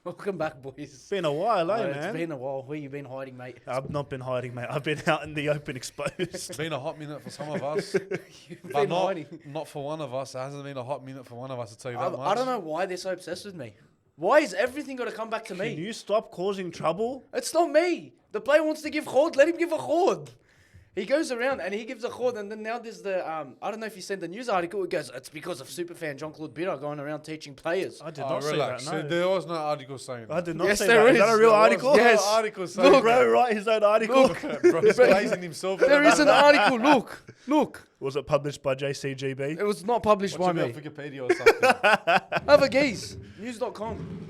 Welcome back, boys. It's been a while, Oh, man. it's been a while. Where you been hiding, mate? I've not been hiding, mate. I've been out in the open exposed. It's been a hot minute for some of us, You've but been not, hiding. not for one of us. It hasn't been a hot minute for one of us, to tell you that much. I don't know why they're so obsessed with me. Why is everything got to come back to Can me? you stop causing trouble? It's not me. The player wants to give KHOD. Let him give a KHOD. He goes around and he gives a KHOD, and then now there's the I don't know if you sent the news article. It goes, it's because of superfan Jean-Claude Bitter going around teaching players. I did Oh, not relax. say that, no. There was no article saying I that. did not Yes, say there that. Is that is. a real There was. article? Yes. No article saying Look. Bro, write his own article. Bro, he's glazing himself. There is an article. Look. Was it published by JCGB? It was not published Watch by him me. on Wikipedia or something. Have a gaze. News.com.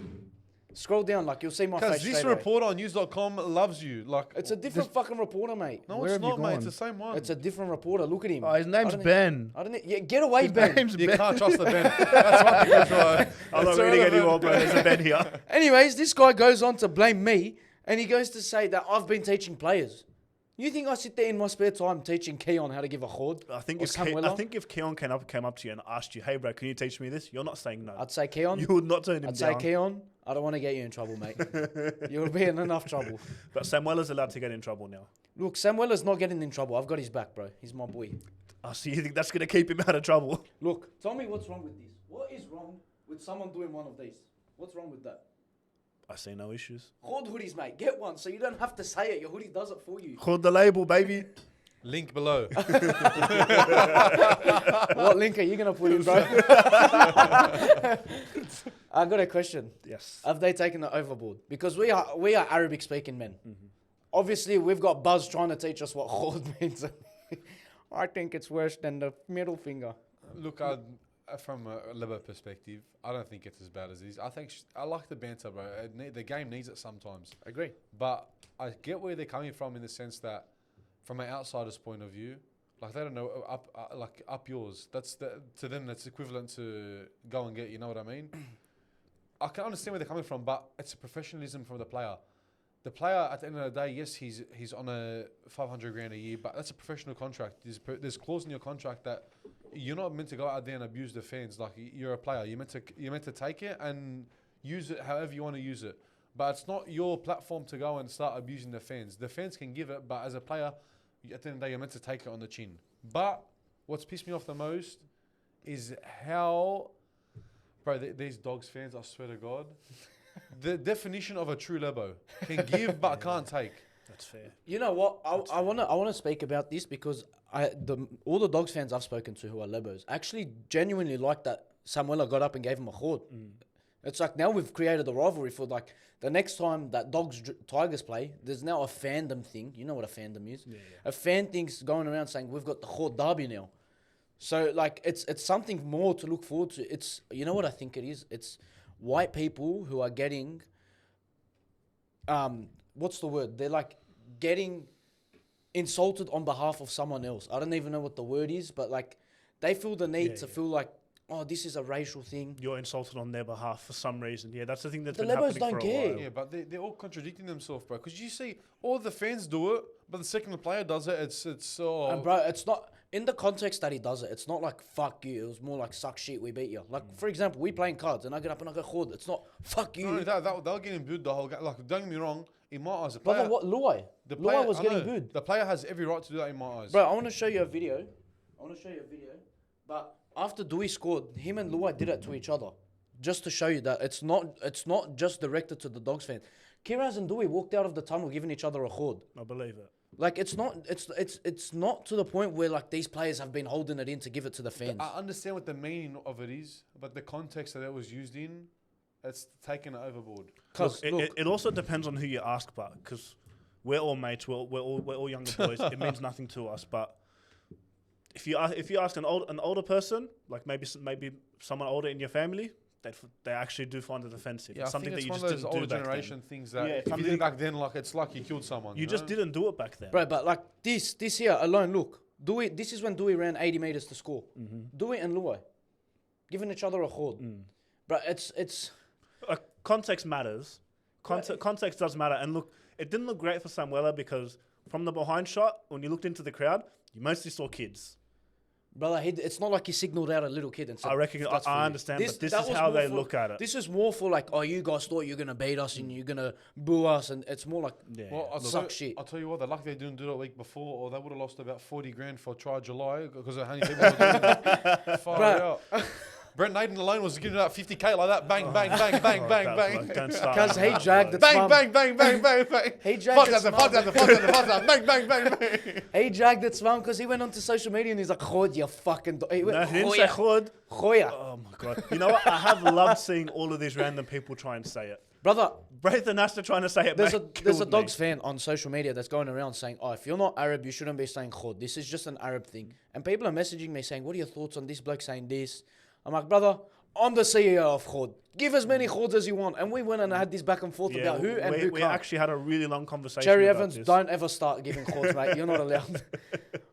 Scroll down, like you'll see my face. Because this straight away. reporter on news.com loves you. Like, It's a different fucking reporter, mate. no, Where it's have you not, mate. gone? It's the same one. It's a different reporter. Look at him. Oh, his name's I don't- Ben. I don't know. Yeah, get away, Ben. Name's You Ben. can't trust the Ben. That's one thing that's right. I'm not It's reading irrelevant. anymore, bro. There's a Ben here. Anyways, this guy goes on to blame me, and he goes to say that I've been teaching players. You think I sit there in my spare time teaching Keon how to give a KHOD? I think Or if Samuela? Keon came up to you and asked you, "Hey, bro, can you teach me this?" You're not saying no. I'd say Keon. You would not turn him I'd say down. Keon. I don't want to get you in trouble, mate. You'll be in enough trouble. But Samuela's allowed to get in trouble now. Look, Samuela's not getting in trouble. I've got his back, bro. He's my boy. Oh, so you think that's going to keep him out of trouble? Look, tell me what's wrong with this. What is wrong with someone doing one of these? What's wrong with that? I see no issues. KHOD hoodies, mate. Get one so you don't have to say it. Your hoodie does it for you. Hold the label, baby. Link below. What link are you going to put in, bro? I got a question. Yes. Have they taken it overboard? Because we are Arabic speaking men. Obviously, we've got Buzz trying to teach us what KHOD means. I think it's worse than the middle finger. Look, from a Liber perspective, I don't think it's as bad as it is. I think I like the banter, bro. The game needs it sometimes. Agree. But I get where they're coming from in the sense that, from an outsider's point of view, like they don't know up yours. To them that's equivalent to go and get. You know what I mean? I can understand where they're coming from, but it's a professionalism from the player. The player, at the end of the day, yes, he's on a 500 grand a year, but that's a professional contract. There's clause in your contract that you're not meant to go out there and abuse the fans. Like, you're a player, you're meant to take it and use it however you want to use it. But it's not your platform to go and start abusing the fans. The fans can give it, but as a player, at the end of the day, you're meant to take it on the chin. But what's pissed me off the most is how, bro, these Dogs fans, I swear to God, the definition of a true Lebo can give but can't take. That's fair. You know what? I wanna speak about this because all the Dogs fans I've spoken to who are Lebos actually genuinely like that Samuela got up and gave him a KHOD. It's like now we've created a rivalry for like the next time that Tigers play, there's now a fandom thing. You know what a fandom is? Yeah. A fan thing's going around saying we've got the KHOD derby now. So like it's something more to look forward to. It's, you know what I think it is? It's white people who are getting what's the word? They're like getting insulted on behalf of someone else. I don't even know what the word is, but like they feel the need to feel like, oh, this is a racial thing. You're insulted on their behalf for some reason. Yeah, that's the thing that's The been Lebos happening don't for a care. while. Yeah, but they're all contradicting themselves, bro. Because you see, all the fans do it, but the second the player does it, it's And bro, it's not in the context that he does it. It's not like fuck you. It was more like suck shit. We beat you. Like for example, we playing cards and I get up and I go KHOD. It's not fuck you. Not only that, they're getting booed the whole game. Like, don't get me wrong, in my eyes, the But player, then what? Luai. the Luai player was I getting know, booed. The player has every right to do that in my eyes. Bro, I want to show you a video. But after Dewey scored, him and Luai did it to each other, just to show you that it's not just directed to the Dogs fans. Kiraz and Dewey walked out of the tunnel giving each other a KHOD. I believe it. Like it's not to the point where like these players have been holding it in to give it to the fans. I understand what the meaning of it is, but the context that it was used in, it's taken it overboard. Cause Look, it also depends on who you ask, but because we're all mates, we're all younger boys. It means nothing to us. But if you ask an older person, like maybe someone older in your family, they actually do find it offensive. Yeah, It's something I think that it's you one just of those didn't old do back generation then. things that Yeah, if you something- did it back then, like it's like you killed someone. You just didn't do it back then. Bro, but like this here alone, look, Dewey. This is when Dewey ran 80 meters to score. Dewey and Luai giving each other a KHOD. Bro, it's Context matters. Context does matter. And look, it didn't look great for Samuela because from the behind shot, when you looked into the crowd, you mostly saw kids. Brother, it's not like he signaled out a little kid and said, I reckon "That's for I you." understand, but this that is was how more they for- look at it. This is more for like, oh, you guys thought you're gonna beat us and you're gonna boo us, and it's more like, Yeah. Well, I'll suck tell, shit. I'll tell you what, they're lucky they didn't do that week before, or they would have lost about 40 grand for Try July because of how many people were doing it. Far Bruh. out. Brent Naden alone was giving out 50K like that. Bang, bang, bang, bang, bang, bang. Don't start. Because he dragged the Bang, mum. bang, bang, bang, bang, bang. He dragged its mum. Bang, bang, bang, bang. He dragged its mum because he went onto social media and he's like, "Khod, you fucking." He went, No, he didn't say "Khoya, khud. khoya." Oh my god! You know what? I have loved seeing all of these random people try and say it. Brother, Braithen Nasser trying to say it. there's a mate, there's a killed dogs me. fan on social media that's going around saying, "Oh, if you're not Arab, you shouldn't be saying khod. This is just an Arab thing." And people are messaging me saying, "What are your thoughts on this bloke saying this?" I'm like, "Brother, I'm the CEO of khod. Give as many khods as you want." And we went and had this back and forth Yeah, about who and we, who we can't. actually had a really long conversation. Cherry about Evans, this. don't ever start giving khods, mate. You're not allowed.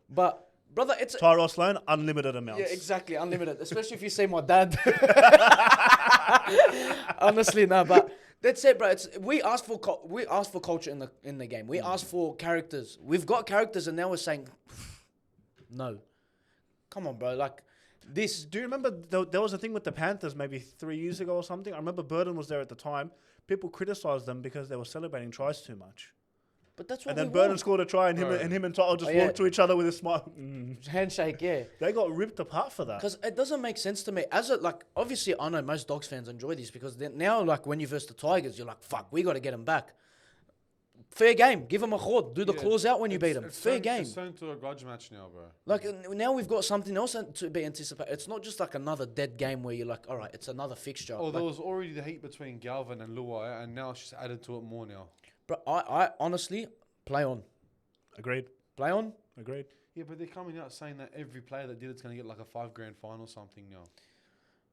But brother, it's Tyros Sloan, unlimited amounts. yeah, exactly, unlimited. Especially if you say my dad. Honestly, no, but that's it, bro. We asked for culture in the game. We asked for characters. We've got characters, and now we're saying no. Come on, bro. Like this. Do you remember there was a thing with the Panthers maybe 3 years ago or something? I remember Burden was there at the time. People criticised them because they were celebrating tries too much. But that's what And then we Burden want. scored a try, and him Right. and him and Toto just Oh, yeah. walked to each other with a smile. Handshake, yeah. They got ripped apart for that. Because it doesn't make sense to me. Obviously, I know most Dogs fans enjoy this because now, like, when you verse the Tigers, you're like, fuck, we got to get them back. Fair game. Give them a khod. Do the Yeah, claws out when you beat them. It's Fair turned- game. It's turned to a grudge match now, bro. Like, now we've got something else to be anticipated. It's not just like another dead game where you're like, all right, it's another fixture. Oh, Like, there was already the heat between Galvin and Luai, and now it's just added to it more now. bro, I honestly, play on. Agreed. Play on. Agreed. Yeah, but they're coming out saying that every player that did it's going to get like a $5 grand fine or something now.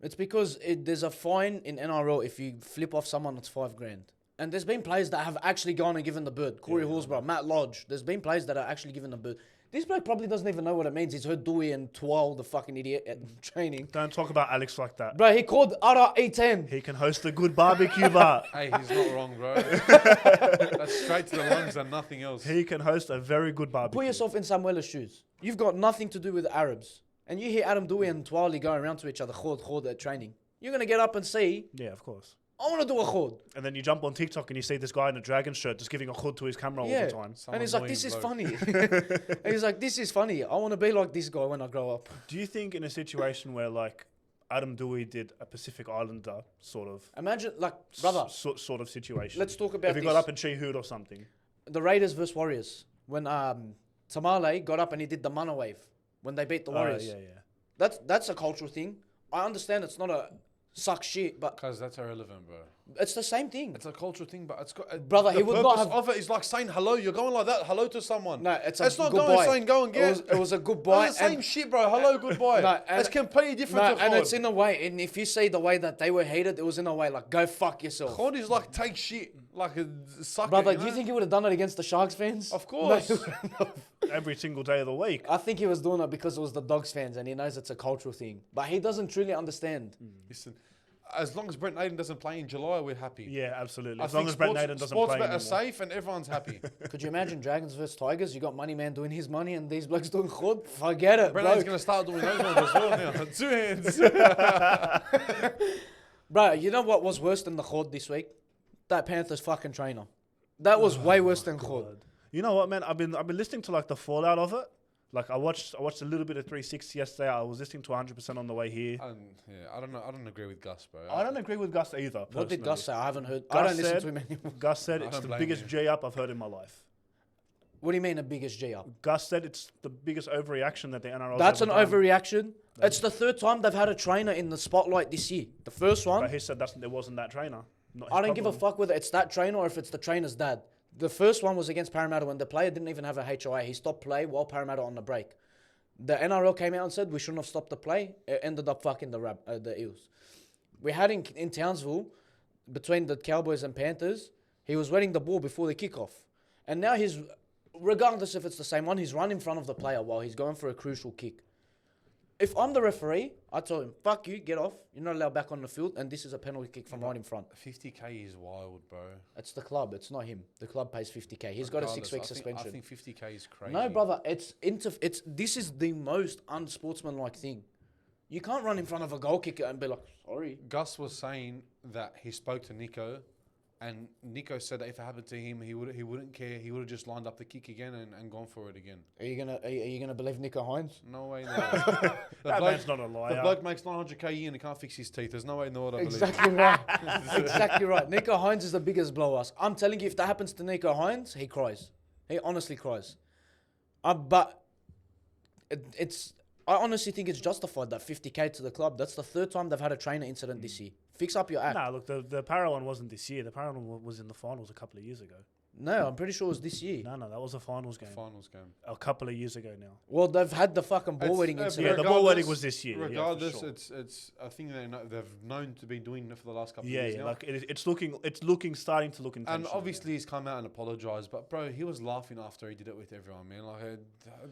It's because there's a fine in NRL if you flip off someone that's $5 grand. And there's been players that have actually gone and given the bird. Corey Horsburgh, Matt Lodge. There's been players that are actually given the bird. This bloke probably doesn't even know what it means. He's heard Dewey and Twal, the fucking idiot, at training. Don't talk about Alex like that. Bro, he called Ara E10. He can host a good barbecue bar. Hey, he's not wrong, bro. That's straight to the lungs and nothing else. He can host a very good barbecue. Put yourself in Samuela's shoes. You've got nothing to do with the Arabs. And you hear Adam Dewey and Twali going around to each other, khod at training. You're going to get up and see, Yeah, of course. I want to do a khod. And then you jump on TikTok and you see this guy in a dragon shirt just giving a khud to his camera all Yeah. the time. Some And he's like, annoying this is bloke. funny. And he's like, this is funny. I want to be like this guy when I grow up. Do you think in a situation where like Adam Dewey did a Pacific Islander sort of Imagine, like, brother, sort of situation? let's talk about if he this. got up in Shehood or something. The Raiders versus Warriors. When Tamale got up and he did the mana wave when they beat the Warriors. Yeah. That's a cultural thing. I understand it's not a suck shit, but Because that's irrelevant, bro. it's the same thing. It's a cultural thing, but it's got... Brother, he the would not purpose have- of it is like saying hello. You're going like that, hello to someone. No, it's a It's not goodbye. going saying go and get... It was a goodbye. It's the same and- shit, bro. Hello, goodbye. No, and- it's completely different No, to and khod. it's in a way, and if you see the way that they were hated, it was in a way like, go fuck yourself. Khod is like take shit, like a sucker. Brother, you do you know? think he would have done it against the Sharks fans? Of course. No. Every single day of the week. I think he was doing it because it was the Dogs fans and he knows it's a cultural thing. But he doesn't truly understand. Listen, as long as Brent Naden doesn't play in July, we're happy. Yeah, absolutely. I As long think as Brent Naden doesn't sports play bet are anymore. safe and everyone's happy. Could you imagine Dragons versus Tigers? You got Money Man doing his money and these blokes doing khud? Forget it, Brent bro. Naden's going to start doing those ones as well now. 2 hands. Bro, you know what was worse than the khud this week? That Panthers fucking trainer. That was way worse than khud. You know what, man? I've been listening to like the fallout of it. Like I watched a little bit of 360 yesterday. I was listening to 100% on the way here. I don't know. I don't agree with Gus, bro. I don't agree with Gus either. What did personally. Gus say? I haven't heard. I Gus don't listen said- to him anymore. Gus said I it's don't the blame biggest you. J up I've heard in my life. What do you mean the biggest G up? Gus said it's the biggest overreaction that the NRL. That's an overreaction. It's the third time they've had a trainer in the spotlight this year. The first one, But he said there wasn't that trainer. Not his I don't give a problem. fuck whether it's that trainer or if it's the trainer's dad. The first one was against Parramatta when the player didn't even have a HOA. He stopped play while Parramatta on the break. The NRL came out and said we shouldn't have stopped the play. It ended up fucking the Eels. We had in Townsville, between the Cowboys and Panthers, he was wetting the ball before the kickoff. And now regardless if it's the same one, he's run in front of the player while he's going for a crucial kick. If I'm the referee, I tell him, fuck you, get off. You're not allowed back on the field, and this is a penalty kick from right in front. 50K is wild, bro. It's the club. It's not him. The club pays 50K. He's got a 6-week suspension. I think 50K is crazy. No, brother. This is the most unsportsmanlike thing. You can't run in front of a goal kicker and be like, sorry. Gus was saying that he spoke to Nico, and Nico said that if it happened to him, he wouldn't care. He would have just lined up the kick again and gone for it again. Are you gonna believe Nico Hines? No way. No. That man's not a liar. The bloke makes 900K a year and he can't fix his teeth. There's no way in the world I believe Exactly right. Exactly right. Nico Hines is the biggest blow ass. I'm telling you, if that happens to Nico Hines, he cries. He honestly cries. But I honestly think it's justified that 50K to the club. That's the third time they've had a trainer incident this year. Fix up your act. Nah, look, the Para one wasn't this year. The Para one was in the finals a couple of years ago. No, I'm pretty sure it was this year. No, that was a finals game. Finals game. A couple of years ago now. Well, they've had the fucking ball wetting Yeah, incident. Yeah, the ball wetting was this year. Regardless, yeah, for sure. it's a thing they've known to be doing it for the last couple of Yeah, years yeah. now. Like it's starting to look intentional. And obviously he's come out and apologised, but bro, he was laughing after he did it with everyone, man. Like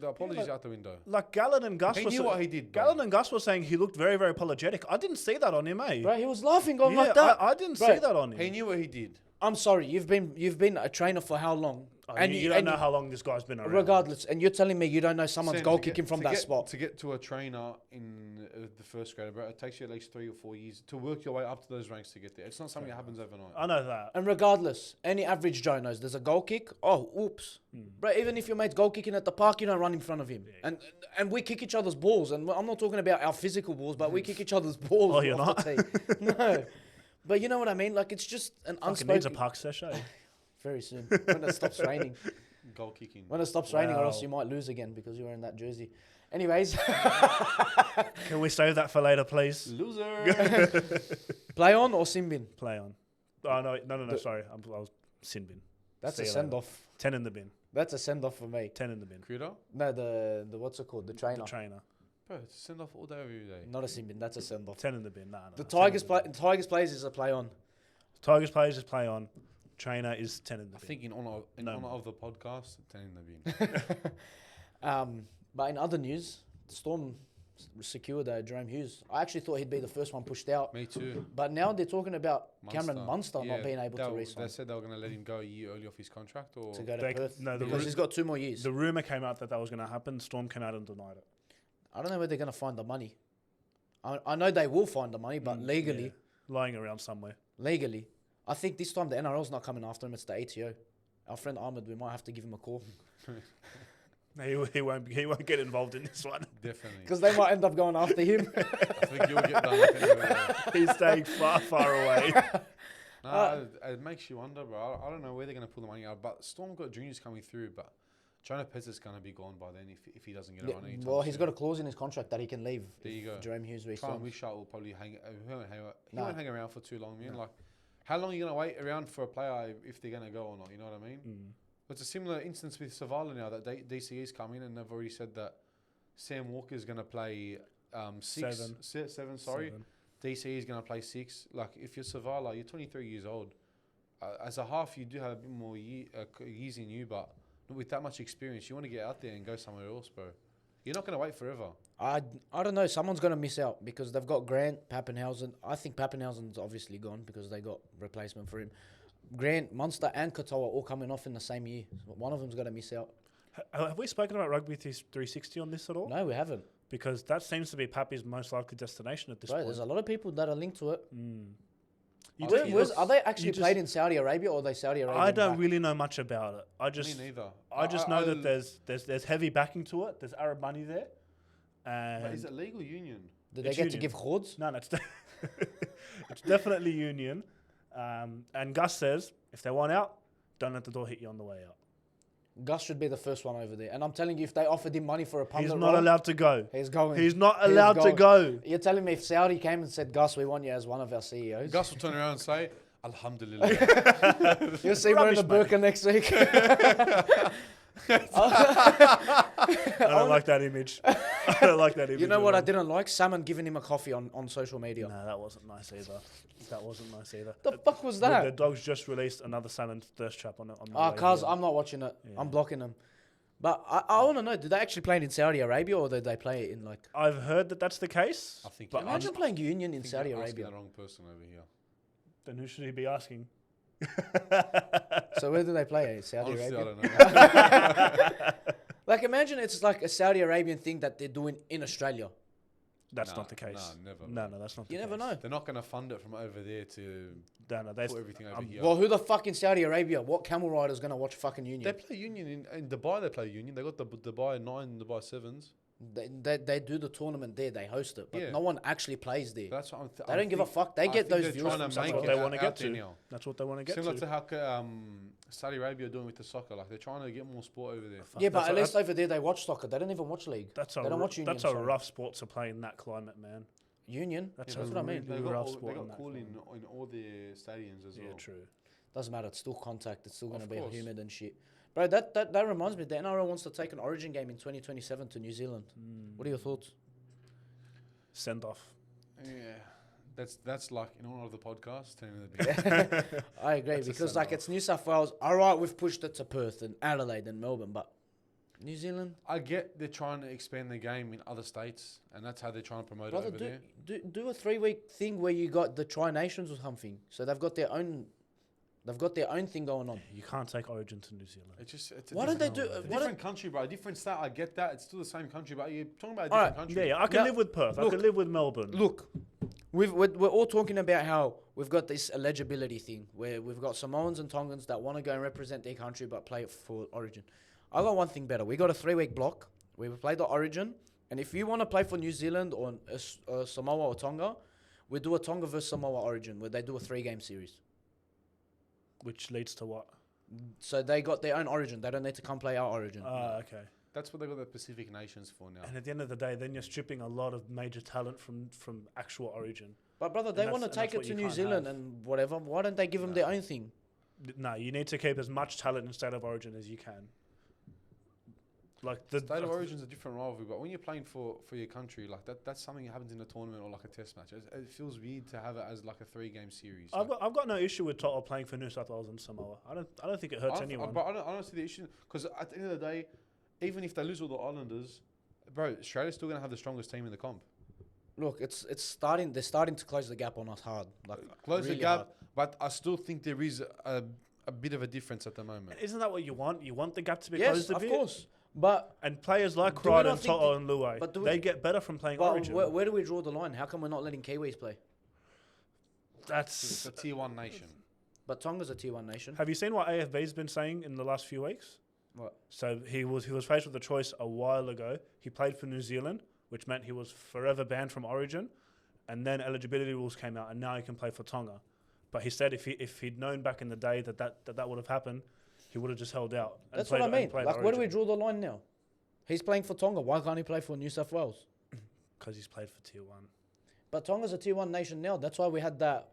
the apologies out the window. Like Gallen and Gus He were knew what he did, bro. Gallen and Gus were saying he looked very, very apologetic. I didn't see that on him, eh? Bro, he was laughing going yeah, like that. I didn't Bro, see that on him. He knew what he did. I'm sorry, you've been a trainer for how long? You don't know how long this guy's been around. Regardless, and you're telling me you don't know someone's Sam, goal to kicking get- from to that get- spot. To get to a trainer in the first grade, bro, it takes you at least 3 or 4 years to work your way up to those ranks to get there. It's not something that happens overnight. I know that. And regardless, any average Joe knows there's a goal kick. Oh, oops. Bro, even if your mate's goal kicking at the park, you don't run in front of him. And we kick each other's balls. And I'm not talking about our physical balls, but we kick each other's balls. Oh, you're off the tee. No. But you know what I mean? Like, it's just an Fucking needs a unspoken... park session. Very soon. When it stops raining. Goal kicking. When it stops raining, or else Wow. you might lose again because you're wearing that jersey. Anyways, Can we save that for later, please? Loser. play on or sin bin? Play on. Oh, no, sorry. I was sin bin. That's See a you send later. off. 10 in the bin. That's a send off for me. 10 in the bin. Critter? No, the what's it called? The trainer. The trainer. Bro, it's send off all day, every day. Not a sin bin. That's a send off. 10 in the bin. Nah. The 10 in Tigers bin. Tigers plays is a play on. Tigers players is play on. Trainer is 10 in the I bin. think in honor No. of the podcast, 10 in the bin. But in other news, Storm secured Jerome Hughes. I actually thought he'd be the first one pushed out. Me too. But now they're talking about Cameron Munster Yeah, not being able to They re-sign said they were going to let him go a year early off his contract, or to go to They- Perth no, the because ru- he's got 2 more years. The rumour came out that was going to happen. Storm came out and denied it. I don't know where they're going to find the money. I know they will find the money, but legally, Yeah. Lying around somewhere. legally, I think this time the NRL's not coming after him. It's the ATO. Our friend Ahmed, we might have to give him a call He won't get involved in this one. definitely. because they might end up going after him. I think you'll get done. With anyway. He's staying far, far away. Nah, it makes you wonder, bro. I don't know where they're going to pull the money out, but Storm got juniors coming through, but Jonah Pettis is going to be gone by then if he doesn't get it on anytime Well, he's soon. got a clause in his contract that he can leave. There you go. Jerome Hughes Try and resigns. Wishart will probably hang. He won't Nah. hang around for too long, man. Like, how long are you going to wait around for a player if they're going to go or not? You know what I mean? It's a similar instance with Savala now that DCE's come in and they've already said that Sam Walker's going to play 7. Sorry, 7. DCE is going to play 6. Like, if you're Savala, you're 23 years old. As a half, you do have a bit more years in you, but not with that much experience. You want to get out there and go somewhere else, bro. You're not going to wait forever. I don't know. Someone's going to miss out because they've got Grant, Pappenhausen. I think Pappenhausen's obviously gone because they got replacement for him. Grant, Munster, and Katoa all coming off in the same year. So one of them's going to miss out. Have we spoken about Rugby 360 on this at all? No, we haven't. Because that seems to be Pappy's most likely destination at this Bro, point. there's a lot of people that are linked to it. You Where- don't- are they actually you just- played in Saudi Arabia or are they Saudi Arabia? I don't really know much about it. I Me just neither. I just know that there's heavy backing to it. There's Arab money there. And But is it legal union? Did they it's get to union. give khods? No, it's it's definitely union. And Gus says if they want out, don't let the door hit you on the way out. Gus should be the first one over there. And I'm telling you, if they offered him money for a pundit He's not role, allowed to go. he's going. He's not He's allowed to going. go. You're telling me if Saudi came and said, Gus, we want you as one of our CEOs. Gus will turn around and say, Alhamdulillah. You'll see wearing Rubbish, a burqa next week. I don't like that image. I don't like that image. You know at what I all. didn't like? Salmon giving him a coffee on social media. No, that wasn't nice either. That wasn't nice either. The fuck was The that? dogs just released another salmon thirst trap on the Ah, way cuz here. I'm not watching it. Yeah. I'm blocking them. But I want to know, do they actually play it in Saudi Arabia or do they play it in like... I've heard that that's the case. I think. But Imagine playing Union I in think Saudi you're asking Arabia. the wrong person over here. Then who should he be asking? So where do they play it? Saudi Honestly, Arabia? I don't know. Like imagine it's like a Saudi Arabian thing that they're doing in Australia. That's Nah, not the case. nah, never, No, that's not the You case. never know. They're not going to fund it from over there to No, they put everything over here. Well, who the fuck in Saudi Arabia? What camel rider's going to watch fucking Union? They play Union in Dubai. They play Union. They got the Dubai 9, Dubai 7s. They do the tournament there. They host it. But Yeah. no one actually plays there. That's what They don't give a fuck. They get those views from That's somewhere. what it they out- want to out get there to. now. That's what they want to get Similar to. to how Saudi Arabia are doing with the soccer. Like they're trying to get more sport over there. Yeah, but That's at a- least over there they watch soccer. They don't even watch league. That's they a don't ru- watch Union. that's a sorry. rough sport to play in that climate, man. Union. That's That's a what I mean. really They rough got, sport. they in got that cool climate. in all their stadiums as Yeah, well. true. Doesn't matter. It's still contact. It's still going to Of be course. humid and shit. Bro, that reminds me. The NRL wants to take an Origin game in 2027 to New Zealand. What are your thoughts? Send off. Yeah, that's like in all of the podcasts. Telling you the I agree That's a because like send-off. it's New South Wales. All right, we've pushed it to Perth and Adelaide and Melbourne, but New Zealand, I get they're trying to expand the game in other states, and that's how they're trying to promote brother, it over there. do a 3 week thing where you got the Tri Nations or something. So they've got their own thing going on. You can't take Origin to New Zealand. It's a Why don't they different- do? a Why different country, bro? A different state. I get that. It's still the same country, but you're talking about a Alright, different country. Yeah, I can Now, live with Perth. I look- can live with Melbourne. Look, we're all talking about how we've got this eligibility thing where we've got Samoans and Tongans that want to go and represent their country but play it for Origin. I got one thing better. We got a 3 week block. We play the Origin, and if you want to play for New Zealand or Samoa or Tonga, we do a Tonga versus Samoa Origin where they do a 3 game series. Which leads to what? So they got their own Origin. They don't need to come play our Origin. Okay. That's what they got the Pacific nations for now. And at the end of the day, then you're stripping a lot of major talent from actual Origin. But brother, they And want to that's- take and it that's to what New you can't Zealand have. and whatever. Why don't they give them their own thing? No, you need to keep as much talent in State of Origin as you can. Like the State of Origin's a different rivalry, but when you're playing for your country, like that's something that happens in a tournament or like a test match. It feels weird to have it as like a 3 game series. I've got no issue with Toto playing for New South Wales and Samoa. I don't think it hurts anyone. But I don't see the issue because at the end of the day, even if they lose all the Islanders, bro, Australia's still gonna have the strongest team in the comp. Look, it's starting. They're starting to close the gap on us hard. Like Close really the gap, hard. but I still think there is a bit of a difference at the moment. Isn't that what you want? You want the gap to be Yes, closed a of bit. course. But And players like Do we Crichton, not and think Toto and Luai, but do we- they get better from playing but Origin. where do we draw the line? How come we're not letting Kiwis play? It's That's. a tier 1 nation. But Tonga's a tier 1 nation. Have you seen what AFB's been saying in the last few weeks? What? So he was faced with a choice a while ago. He played for New Zealand, which meant he was forever banned from Origin, and then eligibility rules came out, and now he can play for Tonga. But he said if he'd known back in the day that would have happened, he would have just held out. And That's what I and mean. played Like, where do we Origin. draw the line now? He's playing for Tonga. Why can't he play for New South Wales? Because he's played for Tier 1. But Tonga's a tier 1 nation now. That's why we had that,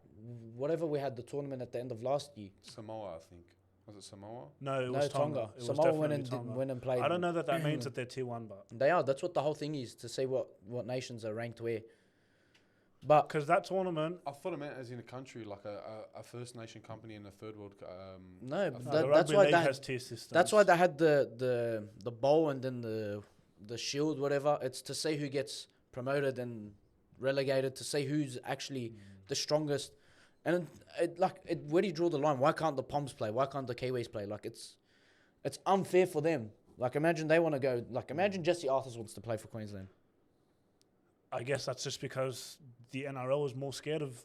whatever we had the tournament at the end of last year. Samoa, I think. Was it Samoa? No, it No, was Tonga. Tonga. It was Samoa went definitely and, Tonga. went and played. I don't know that means that they're Tier 1, but... They are. That's what the whole thing is, to see what nations are ranked where. But Because that tournament... I thought it meant as in a country, like a First Nation company in a third world. no, I but thought the that's rugby why league they has tier systems. that's why they had the bowl and then the shield, whatever. It's to see who gets promoted and relegated, to see who's actually the strongest. And where do you draw the line? Why can't the Poms play? Why can't the Kiwis play? Like it's unfair for them. Like imagine they want to go. Like imagine Jesse Arthurs wants to play for Queensland. I guess that's just because the NRL is more scared of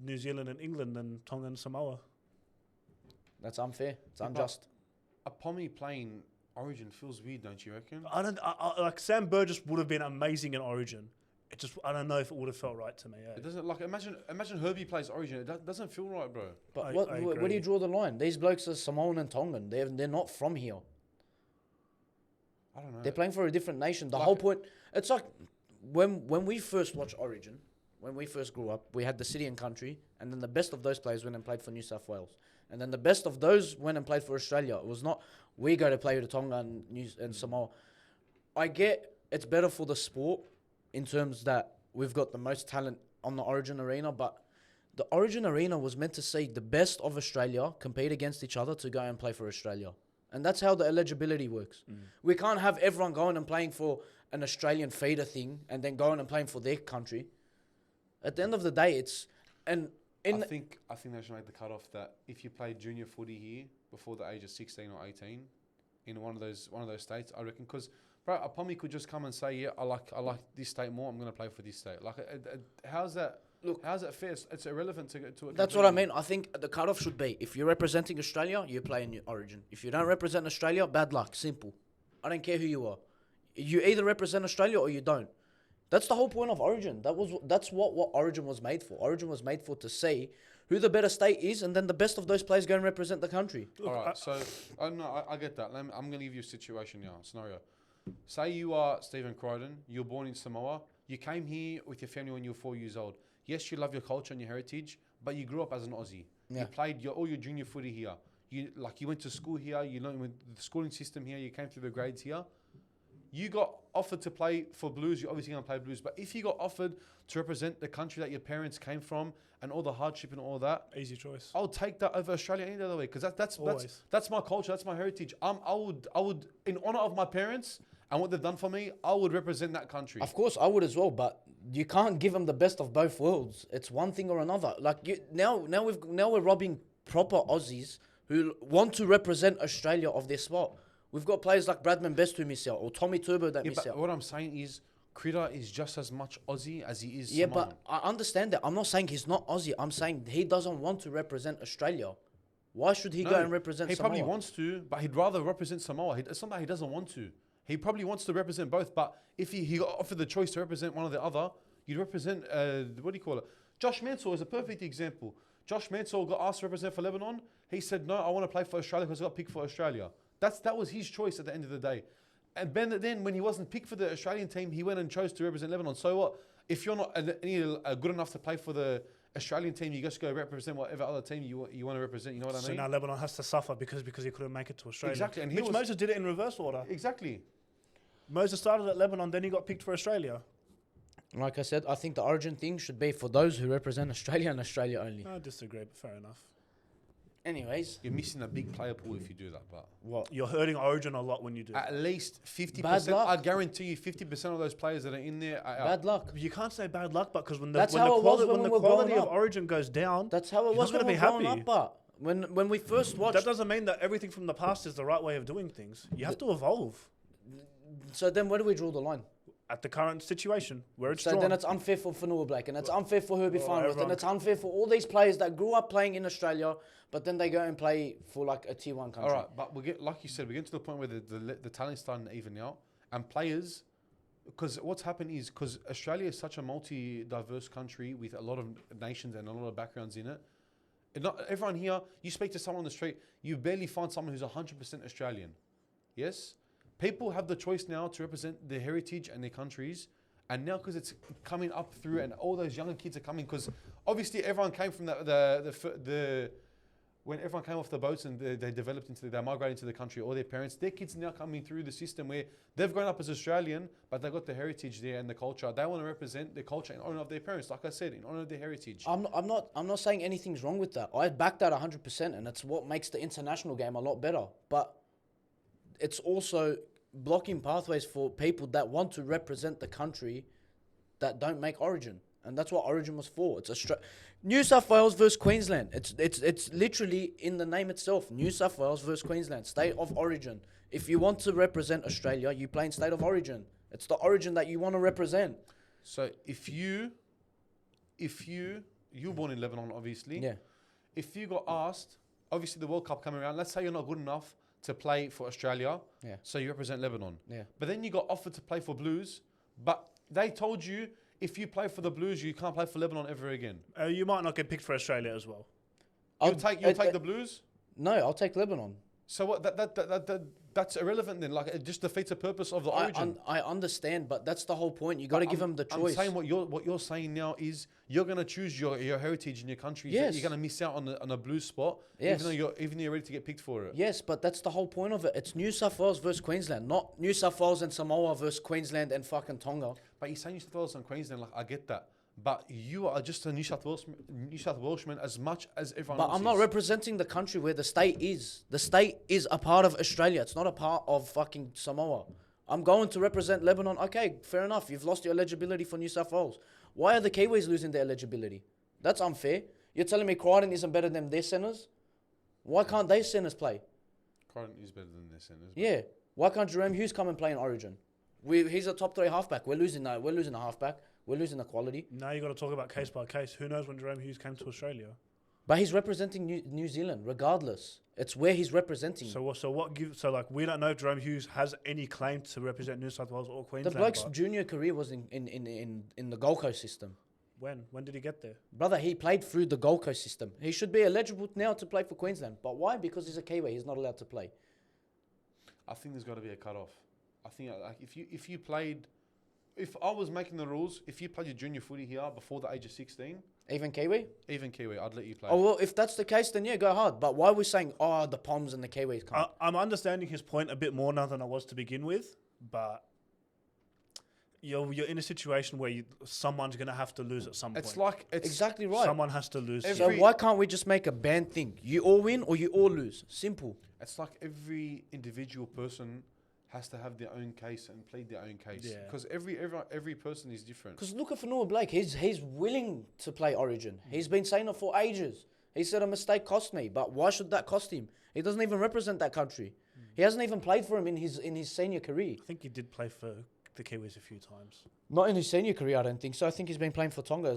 New Zealand and England than Tonga and Samoa. That's unfair. It's Yeah, but- unjust. A Pommy playing Origin feels weird, don't you reckon? Like Sam Burgess would have been amazing in Origin. It just I don't know if it would have felt right to me. It doesn't like imagine Herbie plays Origin. It doesn't feel right, bro. But I where do agree. you draw the line? These blokes are Samoan and Tongan. They're not from here. I don't know. They're playing for a different nation. The Like- whole point, it's like when we first watched Origin, when we first grew up, we had the city and country, and then the best of those players went and played for New South Wales, and then the best of those went and played for Australia. It was not we go to play with Tonga and Samoa. I get it's better for the sport in terms that we've got the most talent on the Origin arena, but the Origin arena was meant to see the best of Australia compete against each other to go and play for Australia. And that's how the eligibility works. We can't have everyone going and playing for an Australian feeder thing and then going and playing for their country. At the end of the day, it's... and I think they should make the cutoff that if you play junior footy here before the age of 16 or 18 in one of those states, I reckon, because bro, a Pommy could just come and say, yeah, I like this state more, I'm going to play for this state. Like, how's that? Look, how's that fair? It's irrelevant to it. That's what I mean. I think the cutoff should be, if you're representing Australia, you play in your origin. If you don't represent Australia, bad luck. Simple. I don't care who you are. You either represent Australia or you don't. That's the whole point of Origin. That's what Origin was made for. Origin was made for to see who the better state is, and then the best of those players go and represent the country. All right, so I get that. I'm going to give you a situation now, scenario. Say you are Stephen Croydon. You're born in Samoa. You came here with your family when you were 4 years old. Yes, you love your culture and your heritage, but you grew up as an Aussie. Yeah. You played all your junior footy here. You went to school here. You learned with the schooling system here. You came through the grades here. You got offered to play for Blues. You're obviously going to play Blues. But if you got offered to represent the country that your parents came from and all the hardship and all that, easy choice. I'll take that over Australia any other way, because that's my culture. That's my heritage. I would in honor of my parents and what they've done for me, I would represent that country. Of course, I would as well. But you can't give them the best of both worlds. It's one thing or another. Like now we're robbing proper Aussies who want to represent Australia of their spot. We've got players like Bradman Best who miss out, or Tommy Turbo that miss out. What I'm saying is, Critter is just as much Aussie as he is Yeah, Samoan. but I understand that. I'm not saying he's not Aussie. I'm saying he doesn't want to represent Australia. Why should he go and represent Samoa? He probably wants to, but he'd rather represent Samoa. It's not that he doesn't want to. He probably wants to represent both, but if he got offered the choice to represent one or the other, you'd represent, what do you call it? Josh Mansell is a perfect example. Josh Mansell got asked to represent for Lebanon. He said, no, I want to play for Australia because I got picked for Australia. That was his choice at the end of the day. And then when he wasn't picked for the Australian team, he went and chose to represent Lebanon. So what? If you're not good enough to play for the Australian team, you just go represent whatever other team you want to represent. You know what I mean? So now Lebanon has to suffer because he couldn't make it to Australia. Exactly. And Moses did it in reverse order. Exactly. Moses started at Lebanon, then he got picked for Australia. Like I said, I think the origin thing should be for those who represent Australia and Australia only. I disagree, but fair enough. Anyways. You're missing a big player pool if you do that, but... What? You're hurting Origin a lot when you do. At least 50%. Bad luck. I guarantee you 50% of those players that are in there are out. Bad luck. You can't say bad luck, but because when the That's how it was when the we were quality growing of up. Origin goes down, That's how it you're was not when going we to were be growing happy. up, but when we first watched... That doesn't mean that everything from the past is the right way of doing things. You have to evolve. So then where do we draw the line? At the current situation, where it's So drawn. then it's unfair for Fanua Blake, and it's unfair for Herbie Farnworth, and everyone- it's unfair for all these players that grew up playing in Australia, but then they go and play for like a tier 1 country. All right, but like you said, we're getting to the point where the talent's starting to even out, and players, because what's happened is, because Australia is such a multi-diverse country with a lot of nations and a lot of backgrounds in it, and not everyone here, you speak to someone on the street, you barely find someone who's 100% Australian. Yes? People have the choice now to represent their heritage and their countries, and now because it's coming up through, and all those younger kids are coming, because obviously everyone came from when everyone came off the boats and they developed they migrated into the country, all their parents, their kids are now coming through the system where they've grown up as Australian, but they've got the heritage there and the culture. They want to represent their culture in honor of their parents, like I said, in honor of their heritage. I'm not saying anything's wrong with that. I back that 100%, and it's what makes the international game a lot better. But it's also blocking pathways for people that want to represent the country that don't make Origin, and that's what Origin was for. It's New South Wales versus Queensland. It's literally in the name itself. New South Wales versus Queensland, state of origin. If you want to represent Australia, you play in state of origin. It's the origin that you want to represent. So if you were born in Lebanon, obviously. Yeah. If you got asked, obviously the World Cup coming around, let's say you're not good enough to play for Australia, Yeah. so you represent Lebanon. Yeah. But then you got offered to play for Blues, but they told you if you play for the Blues, you can't play for Lebanon ever again. You might not get picked for Australia as well. You'll take the Blues? No, I'll take Lebanon. So what? That's irrelevant then. Like, it just defeats the purpose of the origin. I understand, but that's the whole point. You got to give them the choice. I'm saying what you're saying now is you're going to choose your heritage in your country. Yes. You're going to miss out on a Blues spot, Yes. even though you're ready to get picked for it. Yes, but that's the whole point of it. It's New South Wales versus Queensland, not New South Wales and Samoa versus Queensland and fucking Tonga. But you're saying New South Wales and Queensland, like, I get that. but you are just a New South Welshman as much as everyone But else I'm not is. representing the country where the state is. The state is a part of Australia. It's not a part of fucking Samoa. I'm going to represent Lebanon. Okay, fair enough. You've lost your eligibility for New South Wales. Why are the Kiwis losing their eligibility? That's unfair. You're telling me Crichton isn't better than their centres? Why can't they centres play? Crichton is better than their centres. Yeah. Why can't Jerome Hughes come and play in Origin? He's a top 3 halfback. We're losing that. We're losing a halfback. We're losing the quality. Now you got to talk about case by case. Who knows when Jerome Hughes came to Australia? But he's representing New Zealand, regardless. It's where he's representing. So what gives? So like we don't know if Jerome Hughes has any claim to represent New South Wales or The Queensland. bloke's but junior career was in the Gold Coast system. when did he get there? Brother, he played through the Gold Coast system. He should be eligible now to play for Queensland. But why? Because he's a Kiwi. He's not allowed to play. I think there's got to be a cut-off. I think like if you played, if I was making the rules, if you played your junior footy here before the age of 16, Even Kiwi? even Kiwi, I'd let you play. Oh, well, if that's the case, then yeah, go hard. But why are we saying, oh, the Poms and the Kiwis can't? I'm understanding his point a bit more now than I was to begin with, but you're in a situation where someone's going to have to lose at some point. It's like Exactly right. Someone has to lose. Every- So why can't we just make a banned thing? You all win or you all lose. Simple. It's like every individual person has to have their own case and plead their own case. Yeah. Because every person is different. Because look at Fanua Blake. He's willing to play Origin. He's been saying it for ages. He said a mistake cost me, but why should that cost him? He doesn't even represent that country. He hasn't even played for him in his senior career. I think he did play for the Kiwis a few times. Not in his senior career, I don't think so. I think he's been playing for Tonga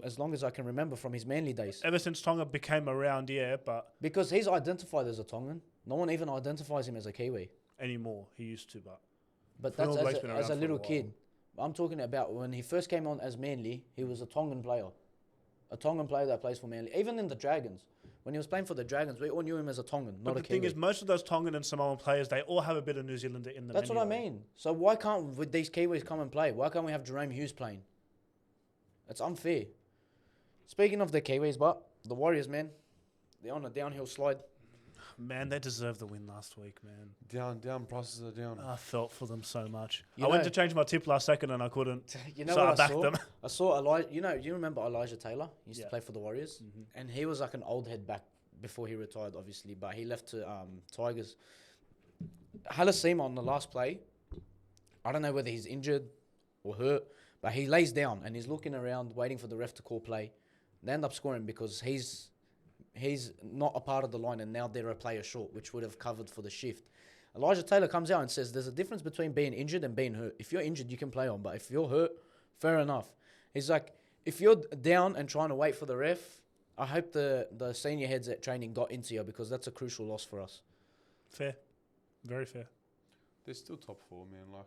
as long as I can remember from his Manly days. Ever since Tonga became around, yeah, but Because he's identified as a Tongan. No one even identifies him as a Kiwi. anymore he used to. But Fanua that's Blake's been as around a for a little while. kid. I'm talking about when he first came on as Manly, he was a Tongan player. A Tongan player that plays for Manly. Even in the Dragons. When he was playing for the Dragons, we all knew him as a Tongan, But not a the thing Kiwi. is, most of those Tongan and Samoan players, they all have a bit of New Zealander in them. That's what I anyway. mean. So why can't with these Kiwis come and play? Why can't we have Jerome Hughes playing? It's unfair. Speaking of the Kiwis, but the Warriors, man, they're on a downhill slide. Man, they deserved the win last week, man. Down, prices are down. I felt for them so much. You I went know- to change my tip last second and I couldn't. You know so I what I backed saw? them. I saw Elijah. You remember Elijah Taylor? He used Yeah. to play for the Warriors, and he was like an old head back before he retired, obviously. But he left to Tigers. Halasima on the last play. I don't know whether he's injured or hurt, but he lays down and he's looking around, waiting for the ref to call play. They end up scoring because he's not a part of the line, and now they're a player short, which would have covered for the shift. Elijah Taylor comes out and says there's a difference between being injured and being hurt. If you're injured, you can play on, but if you're hurt, fair enough. He's like, if you're down and trying to wait for the ref, I hope the senior heads at training got into you, because that's a crucial loss for us. Fair. Very fair. They're still top four, man. Like,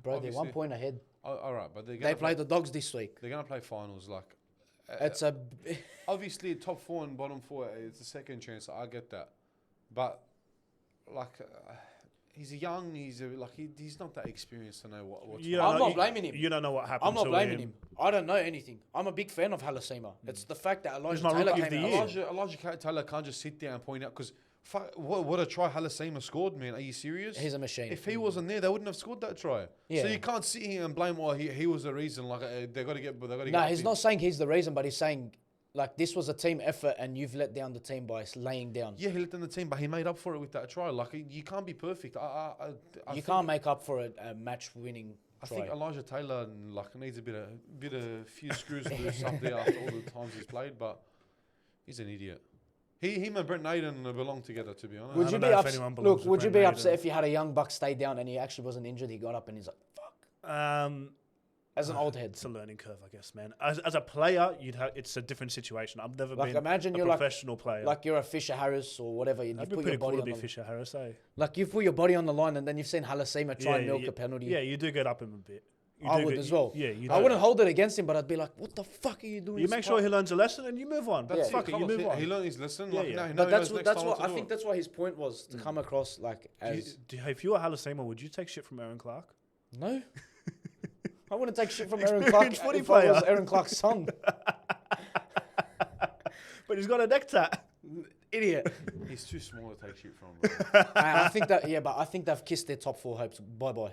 Bro, they're obviously- 1 point ahead. all right, but They play the Dogs this week. They're gonna play finals. Like, It's a obviously top four and bottom four. It's a second chance. I get that, but like, he's young. He's not that experienced to know what's. You I'm don't know- not blaming him. You don't know what happened. I'm not to blaming him. I don't know anything. I'm a big fan of Halasima. It's the fact that Elijah my Taylor rookie of came the out. year. Elijah Taylor can't just sit there and point out because what a try Halasima scored, man. Are you serious? He's a machine. If he wasn't there, they wouldn't have scored that try. Yeah. So you can't sit here and blame. Oh, he was the reason. Like they got to get. No, he's not saying he's the reason, but he's saying like this was a team effort and you've let down the team by laying down. Yeah, he let down the team, but he made up for it with that try. Like you can't be perfect. I You think- can't make up for a match-winning I try. think Elijah Taylor needs a few screws loose up there after all the times he's played, but he's an idiot. Him and Brent Naden belong together, to be honest. Would I you don't be know if upset? anyone belongs Look, with would you Brent be Naden. upset if you had a young buck stay down and he actually wasn't injured? He got up and he's like, "Fuck." As an old head, It's a learning curve, I guess, man. As a player, it's a different situation. I've never like been imagine a you're professional player. like you're a Fisher Harris or whatever. You That'd be put pretty your cool body to on be the, Fisher Harris, eh? like you've put your body on the line and then you've seen Halasima try and milk a penalty. Yeah, you do get up him a bit. You I do would get- as well. Yeah, you I do. wouldn't hold it against him, but I'd be like, "What the fuck are you doing?" You make sure he learns a lesson and you move on. That's Fuck it, you Carlos, move on. He learned his lesson. Yeah, like, yeah. now he But knows next that's time what to I do think. it. That's why his point was to come across like as If you were Halasima, would you take shit from Aaron Clark? no. I wouldn't take shit from Aaron Clark Experienced footy if I was player. Aaron Clark's son. But he's got a neck tat. Idiot. He's too small to take shit from. Bro. I think that but I think they've kissed their top four hopes. Bye bye.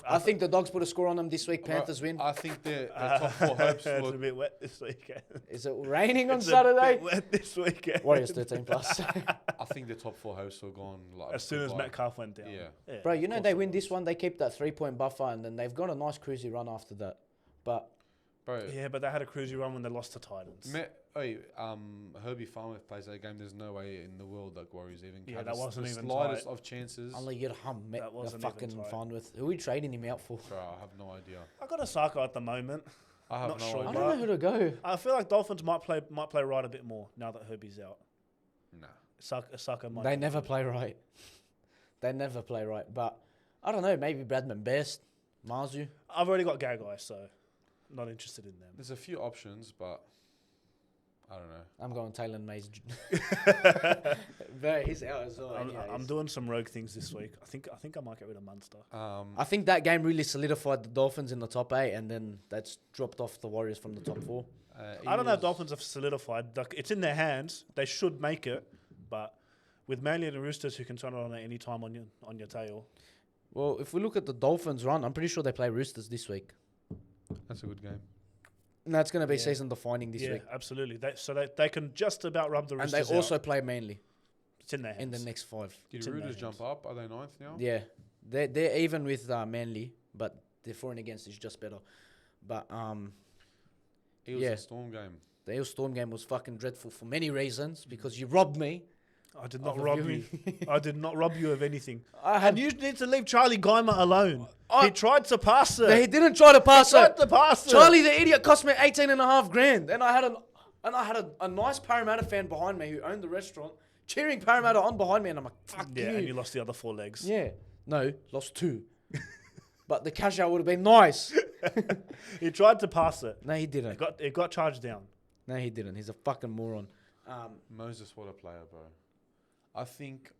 I think the Dogs put a score on them this week. Panthers win. I think the top 4 hopes It's will a bit wet this weekend. Is it raining on It's Saturday? a bit wet this weekend. Warriors 13 plus. I think the top 4 hosts will go on like As soon as goodbye. Metcalf went down. Yeah. Bro, you of know course they it win was. this one, they keep that 3-point buffer, and then they've got a nice cruisy run after that. But Bro, Yeah, but they had a cruisy run when they lost to Titans. Herbie Farmer plays that game. There's no way in the world that Warriors even Yeah, have that the wasn't the even slightest tight. of chances. only you'd hum met That the wasn't even fucking tight. fun with. Who are we trading him out for? Bro, I have no idea. I got Osaka at the moment. I have Not no sure, I idea. don't know who to go. I feel like Dolphins might play right a bit more now that Herbie's out. Nah. Osaka might. They be never good. play right. They never play right. But I don't know. Maybe Bradman Best, Marzu. I've already got Gagai, so not interested in them. There's a few options, but I don't know. I'm going Taylor Mays. But he's out as well. I'm doing some rogue things this week. I think I might get rid of Munster. I think that game really solidified the Dolphins in the top 8, and then that's dropped off the Warriors from the top 4. I don't know if Eagles- Dolphins have solidified. Like, it's in their hands. They should make it, but with Manly and the Roosters who can turn it on at any time on your tail. Well, if we look at the Dolphins run, I'm pretty sure they play Roosters this week. That's a good game. And that's going to be Yeah. season defining this Yeah, week. absolutely. They can just about rub the And Roosters they also out. play Manly It's in their hands. in the next 5. Did It's in their Roosters jump hands. up? Are they 9th now? Yeah, they're even with Manly, but their for and against is just better. But It was Yeah. a Storm game. the Eels Storm game was fucking dreadful for many reasons because you robbed me. I did not of a rob viewing. you. I did not rob you of anything. I And had. you need to leave Charlie Geimer alone. I- He tried to pass it. He didn't try to pass tried it. to pass it. Charlie the idiot cost me 18.5 grand, and I had a nice Parramatta fan behind me who owned the restaurant cheering Parramatta on behind me, and I'm like, fuck Yeah, you. and you lost the other 4 legs. Yeah, no, lost 2. But the cash out would have been nice. He tried to pass it. No, he didn't. It got charged down. No, he didn't. He's a fucking moron. Moses, what a player, bro. I think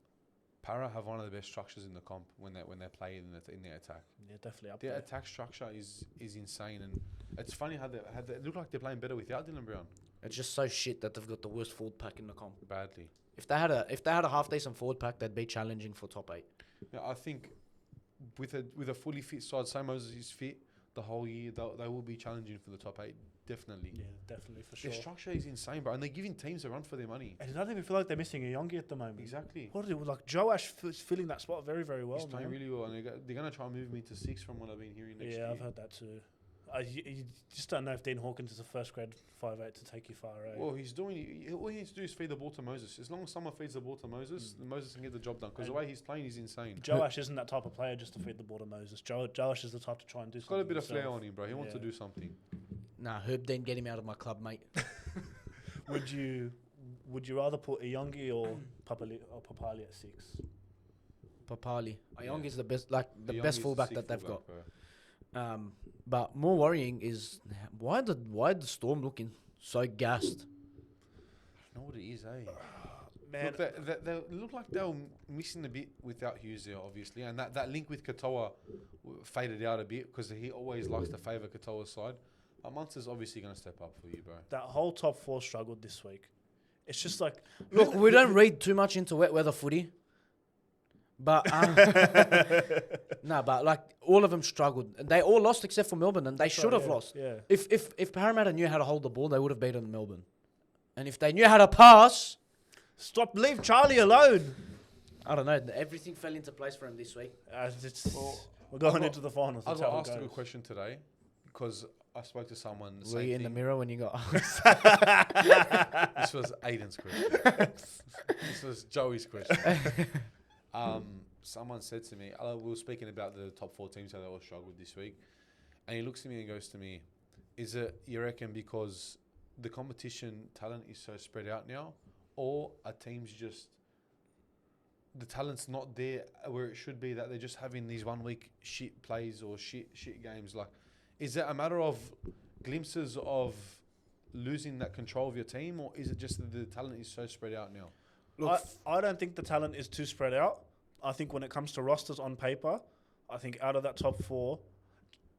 Para have one of the best structures in the comp when they play in their attack. Yeah, definitely up Their there. attack structure is insane, and it's funny how they look like they're playing better without Dylan Brown. It's just so shit that they've got the worst forward pack in the comp. Badly. If they had a half decent forward pack, they'd be challenging for top 8. Yeah, I think with a fully fit side, so Moses is fit the whole year, they will be challenging for the top 8. Definitely. Yeah, definitely for sure. Their structure is insane, bro, and they're giving teams a run for their money. And I don't even feel like they're missing a Yongi at the moment. Exactly. What is it like? Joash is filling that spot very, very well. He's playing man. really well, and they're going to try and move me to 6 from what I've been hearing next year. Yeah, I've heard that too. You just don't know if Dean Hawkins is a first grade 5'8" to take you far, right? Well, all he needs to do is feed the ball to Moses. As long as someone feeds the ball to Moses, then Moses can get the job done. Because the And way he's playing is insane. Joash isn't that type of player just to feed the ball to Moses. Joash is the type to try and do He's something. got a bit of flair himself. on him, bro. He wants to Yeah. do something. Nah, Herb Dean, get him out of my club, mate. Would you rather put Iyongi or Papali at 6? Papali. Yeah. Ayong is the best, the Young best is fullback sick that they've got. fullback, bro. But more worrying is why the Storm looking so gassed? I know what it is, eh? Man, Look, they look like they were missing a bit without Hughes there, obviously. And that link with Katoa faded out a bit because he always likes to favour Katoa's side. Munster's obviously going to step up for you, bro. that whole top 4 struggled this week. It's just like Look, we don't read too much into wet weather footy. But but like all of them struggled. They all lost except for Melbourne, and they should have lost. Yeah. If Parramatta knew how to hold the ball, they would have beaten Melbourne. And if they knew how to pass, Leave Charlie alone. I don't know. Everything fell into place for him this week. We're going into the finals. I That's got how it asked a good goes. question today because I spoke to someone. Were Same you in the thing. mirror when you got This was Aiden's question. This was Joey's question. Someone said to me, we were speaking about the top 4 teams, how they all struggled this week. And he looks at me and goes to me, is it, you reckon, because the competition talent is so spread out now? Or are teams just, the talent's not there where it should be, that they're just having these 1 week shit plays or shit games? Like, is it a matter of glimpses of losing that control of your team, or is it just that the talent is so spread out now? Look, I don't think the talent is too spread out. I think when it comes to rosters on paper, I think out of that top 4,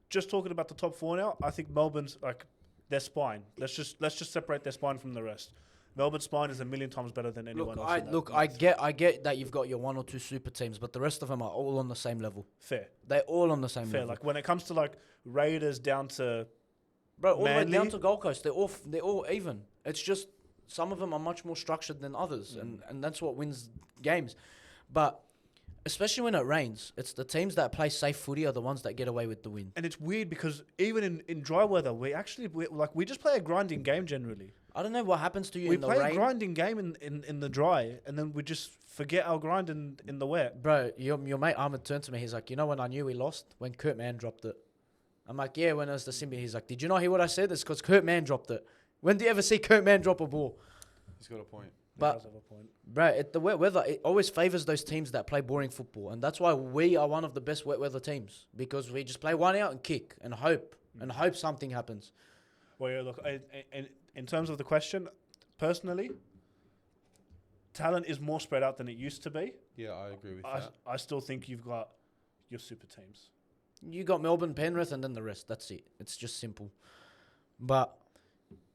just talking about the top 4 now, I think Melbourne's like their spine. Let's just separate their spine from the rest. Melbourne's spine is a million times better than anyone else. I get that you've got your one or two super teams, but the rest of them are all on the same level. Fair. They're all on the same Fair. level. Like when it comes to like Raiders down to Bro, all the way Manly. down to Gold Coast, they're all even. It's just some of them are much more structured than others, and that's what wins games. But especially when it rains, it's the teams that play safe footy are the ones that get away with the win. And it's weird because even in dry weather, we just play a grinding game generally. I don't know what happens to you We in the play a rain. grinding game in the dry, and then we just forget our grind in the wet. Bro, your mate Ahmed turned to me. He's like, you know when I knew we lost? When Kurt Mann dropped it. I'm like, yeah, when it was the Simba. He's like, did you not hear what I said? It's because Kurt Mann dropped it. When do you ever see Kurt Mann drop a ball? He's got a point. But, He does have a point. bro, the wet weather, it always favours those teams that play boring football. And that's why we are one of the best wet weather teams. Because we just play one out and kick and hope. And hope something happens. Well, yeah, look, in terms of the question, personally, talent is more spread out than it used to be. Yeah, I agree with that. I still think you've got your super teams. You got Melbourne, Penrith, and then the rest. That's it. It's just simple. But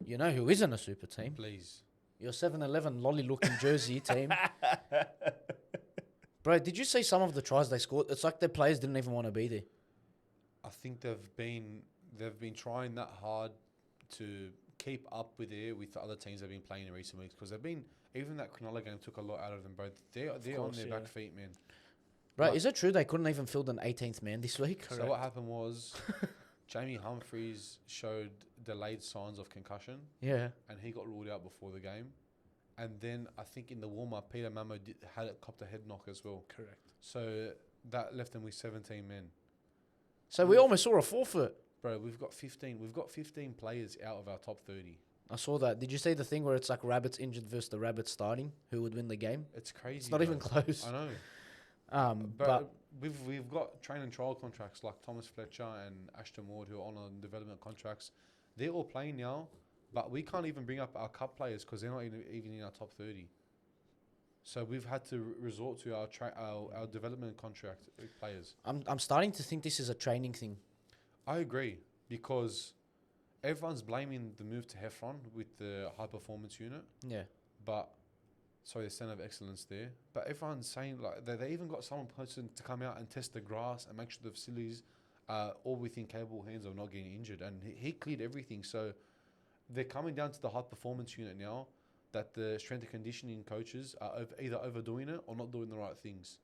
you know who isn't a super team? Please. Your 7-Eleven lolly-looking jersey team. Bro, did you see some of the tries they scored? It's like their players didn't even want to be there. I think they've been trying that hard to keep up with the other teams they've been playing in recent weeks because they've been even that Cronulla game took a lot out of them, bro. They're on their back feet, man. Right, Like- is it true they couldn't even field an 18th man this week? So what happened was Jamie Humphries showed delayed signs of concussion Yeah. and he got ruled out before the game. And then I think in the warm-up, Peter Mamo had copped a head knock as well. Correct. So that left them with 17 men. So we almost saw a forfeit. Bro, we've got 15 players out of our top 30. I saw that. Did you see the thing where it's like Rabbits injured versus the Rabbits starting? Who would win the game? It's crazy. It's not bro. even close. I know. But we've got train and trial contracts like Thomas Fletcher and Ashton Ward who are on development contracts. They're all playing now, but we can't even bring up our cup players because they're not even in our top 30. So we've had to resort to our development contract players. I'm starting to think this is a training thing. I agree because everyone's blaming the move to Heffron with the high performance unit, Yeah. but sorry, the centre of excellence there. But everyone's saying like they even got someone person to come out and test the grass and make sure the facilities are all within capable hands of not getting injured, and he cleared everything. So they're coming down to the high performance unit now. That the strength and conditioning coaches are either overdoing it or not doing the right things.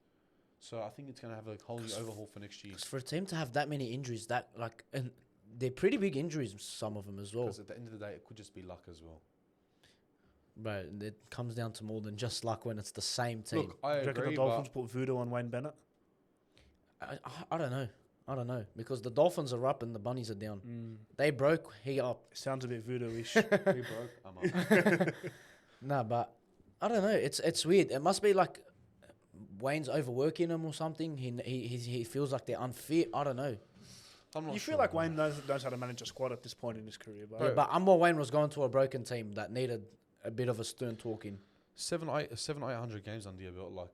So I think it's going to have a whole new overhaul for next year. 'Cause for a team to have that many injuries, and they're pretty big injuries, some of them as well. Because at the end of the day, it could just be luck as well. Right, it comes down to more than just luck when it's the same team. Look, I Do you reckon agree, the Dolphins put voodoo on Wayne Bennett? I don't know. I don't know because the Dolphins are up and the Bunnies are down. They broke, he up. Sounds a bit voodoo-ish. he broke, I'm up. Nah, but I don't know. It's weird. It must be like Wayne's overworking him or something. He feels like they're unfit. I don't know. I'm not You sure, feel like man. Wayne knows how to manage a squad at this point in his career, but Yeah, but Umbo Wayne was going to a broken team that needed a bit of a stern talking. 800 games under your belt, like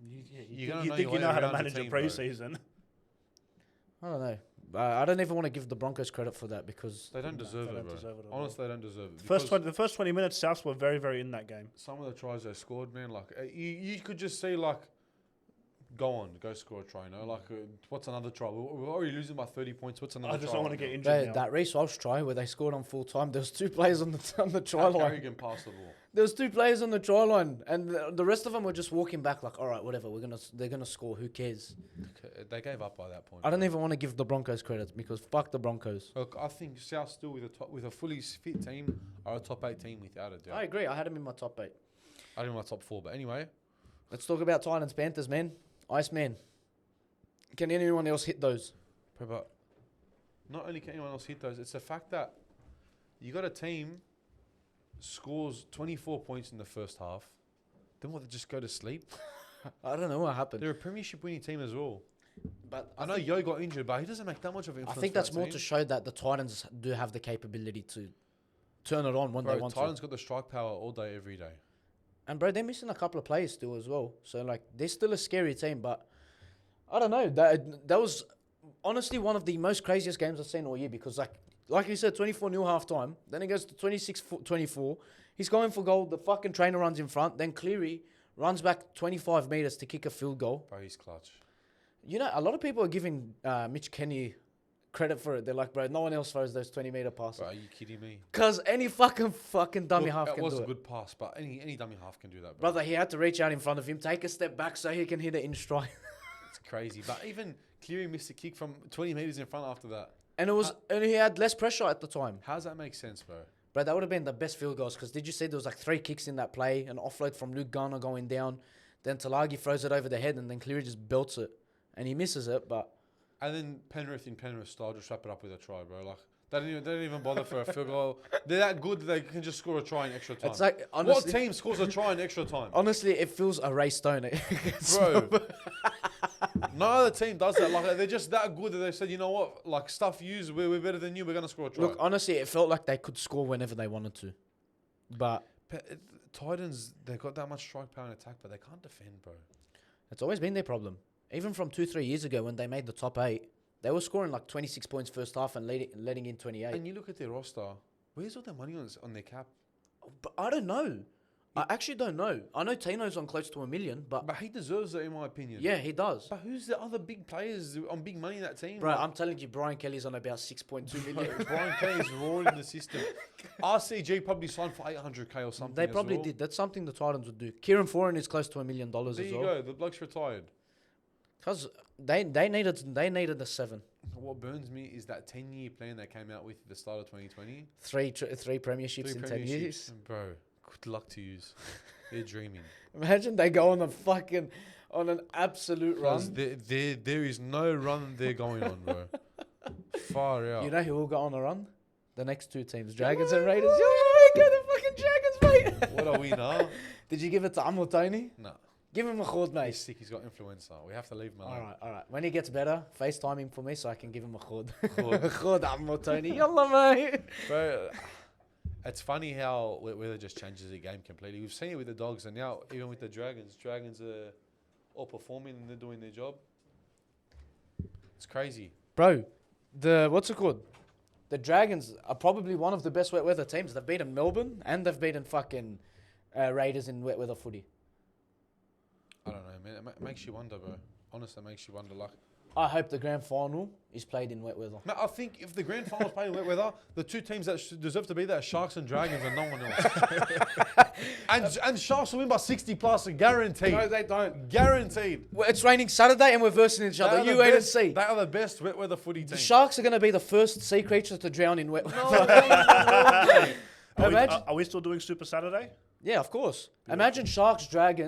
you gonna think know you your way know how to around the manage a team, bro. pre-season. I don't know. I don't even want to give the Broncos credit for that because they don't deserve they it, don't bro. deserve it at all. Honestly, they don't deserve it. The first 20 minutes, Souths were very, very in that game. Some of the tries they scored, man, like you could just see like, go score a try. You know, like what's another try? We're already losing by 30 points. What's another I try? just don't want to get injured now. that Reece Walsh try where they scored on full time, there was two players on the try line. Carrigan passed the ball. There was two players on the try line, and the rest of them were just walking back like, all right, whatever, they're gonna score. Who cares? They gave up by that point. I don't even want to give the Broncos credit because fuck the Broncos. Look, I think South still with a fully fit team are a top 8 team without a doubt. I agree. I had them in my top 8. I didn't want top 4, but anyway, Let's talk about Titans Panthers, man. Iceman. Can anyone else hit those? but not only can anyone else hit those, it's the fact that you got a team scores 24 points in the first half, then what? They just go to sleep. I don't know what happened. They're a premiership winning team as well. But I know Yo got injured, but he doesn't make that much of an I influence. think for that's that more team. to show that the Titans do have the capability to turn it on when Bro, they want Titans to. got the strike power all day, every day. And bro, they're missing a couple of players still as well. So like, they're still a scary team. But I don't know. That was honestly one of the most craziest games I've seen all year because like you said, 24-0 half time. Then it goes to 26-24. He's going for goal. The fucking trainer runs in front. Then Cleary runs back 25 meters to kick a field goal. Bro, he's clutch. You know, a lot of people are giving Mitch Kenny credit for it. They're like, bro, no one else throws those 20-meter passes. Bro, are you kidding me? Because any fucking dummy Look, half it can was do a it. good pass, but any dummy half can do that, bro. Brother, he had to reach out in front of him, take a step back so he can hit it in stride. It's crazy. But even Cleary missed a kick from 20 meters in front after that. And he had less pressure at the time. How does that make sense, bro? Bro, that would have been the best field goals. Because did you see there was like 3 kicks in that play? An offload from Luke Garner going down. Then Talagi throws it over the head and then Cleary just belts it. And he misses it, but... And then Penrith in Penrith style just wrap it up with a try, bro. Like they didn't even bother for a field goal. They're that good that they can just score a try in extra time. It's like, honestly, what team scores a try in extra time? Honestly, it feels a race, don't it? Bro, no other team does that. Like they're just that good that they said, you know what? Like stuff yous, we're better than you. We're gonna score a try. Look, honestly, it felt like they could score whenever they wanted to, but Titans, they got that much strike power and attack, but they can't defend, bro. it's always been their problem. Even from 2-3 years ago when they made the top 8, they were scoring like 26 points first half and letting in 28. And you look at their roster. Where's all their money on their cap? But I don't know. I actually don't know. I know Tino's on close to $1 million, but But he deserves it, in my opinion. yeah, he does. But who's the other big players on big money in that team? Bro, I'm telling you, Brian Kelly's on about 6.2 million. Brian Kelly's roaring in the system. RCG probably signed for 800K or something. They as probably well. did. That's something the Titans would do. Kieran Foran is close to $1 million as There you well. go. The bloke's retired. Because they needed a 7. What burns me is that 10-year plan they came out with at the start of 2020. Three premierships in 10 years. Bro, good luck to yous. They're dreaming. Imagine they go on an absolute Because run. there is no run they're going on, bro. Far out. You know who will go on a run? The next 2 teams, Dragons and Raiders. Yo, right, go the fucking Dragons, mate. What are we now? Did you give it to Amo Tony? No. Give him a chord, mate. He's sick. He's got influenza. We have to leave him alone. All right. When he gets better, FaceTime him for me so I can give him a chord. Chord. Chord, Amo Tony. Yalla, mate. Bro, it's funny how weather just changes the game completely. We've seen it with the Dogs, and now even with the Dragons. Dragons are all performing and they're doing their job. It's crazy. Bro, what's it called? The Dragons are probably one of the best wet weather teams. They've beaten Melbourne and they've beaten fucking Raiders in wet weather footy. I don't know, man. It makes you wonder, bro. Honestly, it makes you wonder. Like, I hope the grand final is played in wet weather. man, I think if the grand finals played in wet weather, the 2 teams that deserve to be there are Sharks and Dragons and no one else. and Sharks will win by 60 plus, guaranteed. No, they don't. Guaranteed. Well, it's raining Saturday and we're versing each other. They are You the wait and best- see. They are the best wet weather footy The team. Sharks are going to be the first sea creatures to drown in wet weather. Imagine, Are we still doing Super Saturday? yeah, of course. Imagine Sharks Dogs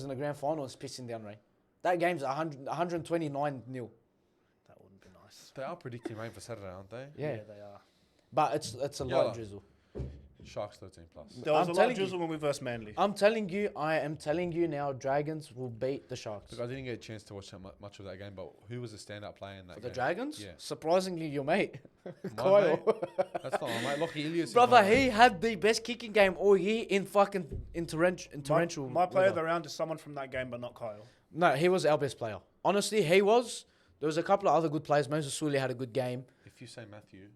in the grand final is pissing down rain. That game's 129-0. That wouldn't be nice. They are predicting rain for Saturday, aren't they? Yeah, they are. but it's a Yalla. light drizzle. Sharks 13 plus. There was I'm a lot telling of you. drizzle when we versed Manly. I am telling you now, Dragons will beat the Sharks. Look, I didn't get a chance to watch that much of that game, but who was the standout player in that For game? the Dragons? Yeah. Surprisingly, your mate, My Kyle. mate? That's not my mate. Lockie Ilias. is Brother, my mate. he had the best kicking game all year in torrential. My player of weather. the round is someone from that game, but not Kyle. No, he was our best player. Honestly, he was. There was a couple of other good players. Moses Sully had a good game. If you say Matthew,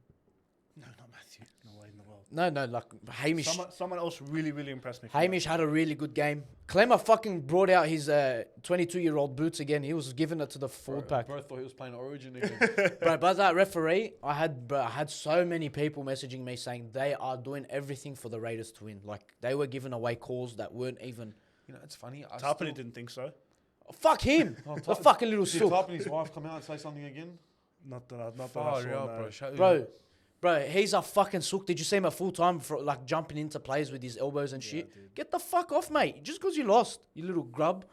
No, not Matthew. No way in the world. No, like Hamish. Someone else really, really impressed me. Hamish had a really good game. Clemmer fucking brought out his 22-year-old boots again. He was giving it to the forward pack. Bro thought he was playing Origin again. Bro, but that referee, I had so many people messaging me saying they are doing everything for the Raiders to win. Like, they were giving away calls that weren't even... You know, it's funny. Tarpany didn't think so. Fuck him! The fucking little Did sook. Tarp and his wife come out and say something again? Not that I Far saw, out, no. bro. Show- Bro, he's a fucking sook. Did you see him at full time for like jumping into plays with his elbows and shit? I did. Get the fuck off, mate. Just because you lost, you little grub.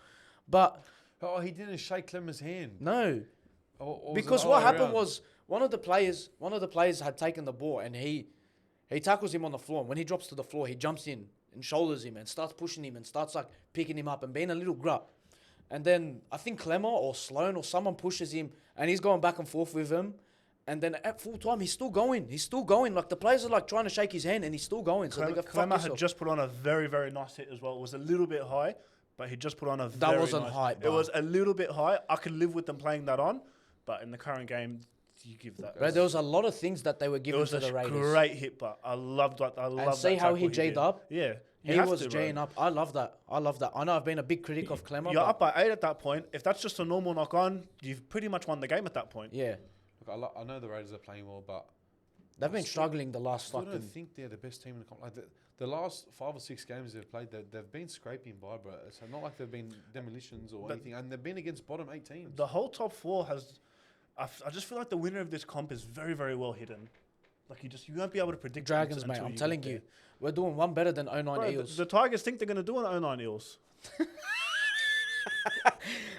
But Oh, he didn't shake Clemmer's hand. no, Or was because it what all happened around? was one of the players had taken the ball and he tackles him on the floor. And when he drops to the floor, he jumps in and shoulders him and starts pushing him and starts like picking him up and being a little grub. And then I think Clemmer or Sloan or someone pushes him and he's going back and forth with him. And then at full time, he's still going. Like, the players are like trying to shake his hand and he's still going. So they go, fuck Clemmer had yourself. just put on a very, very nice hit as well. It was a little bit high, but he just put on a That very wasn't nice. high, It bro. was a little bit high. I could live with them playing that on, but in the current game, you give that. Bro, there was a lot of things that they were It giving was to a the Raiders. great hit, but I loved that. I And love see that how tackle he J'd did. up? Yeah, He you have was to, bro. J'ing up. I love that. I love that. I know I've been a big critic of Clemmer, You're but up by 8 at that point. If that's just a normal knock on, you've pretty much won the game at that point. yeah, Look, I know the Raiders are playing well, but they've been struggling the I last still don't fucking. think they're the best team in the comp. Like the last 5 or 6 games they've played, they've been scraping by, bro. It's not like they've been demolitions or But anything, and they've been against bottom 8 teams. The whole top 4 has. I just feel like the winner of this comp is very, very well hidden. Like you won't be able to predict it Dragons, mate. until I'm get telling there. you, we're doing one better than 09 Bro, Eels. the Tigers think they're going to do an 09 Eels.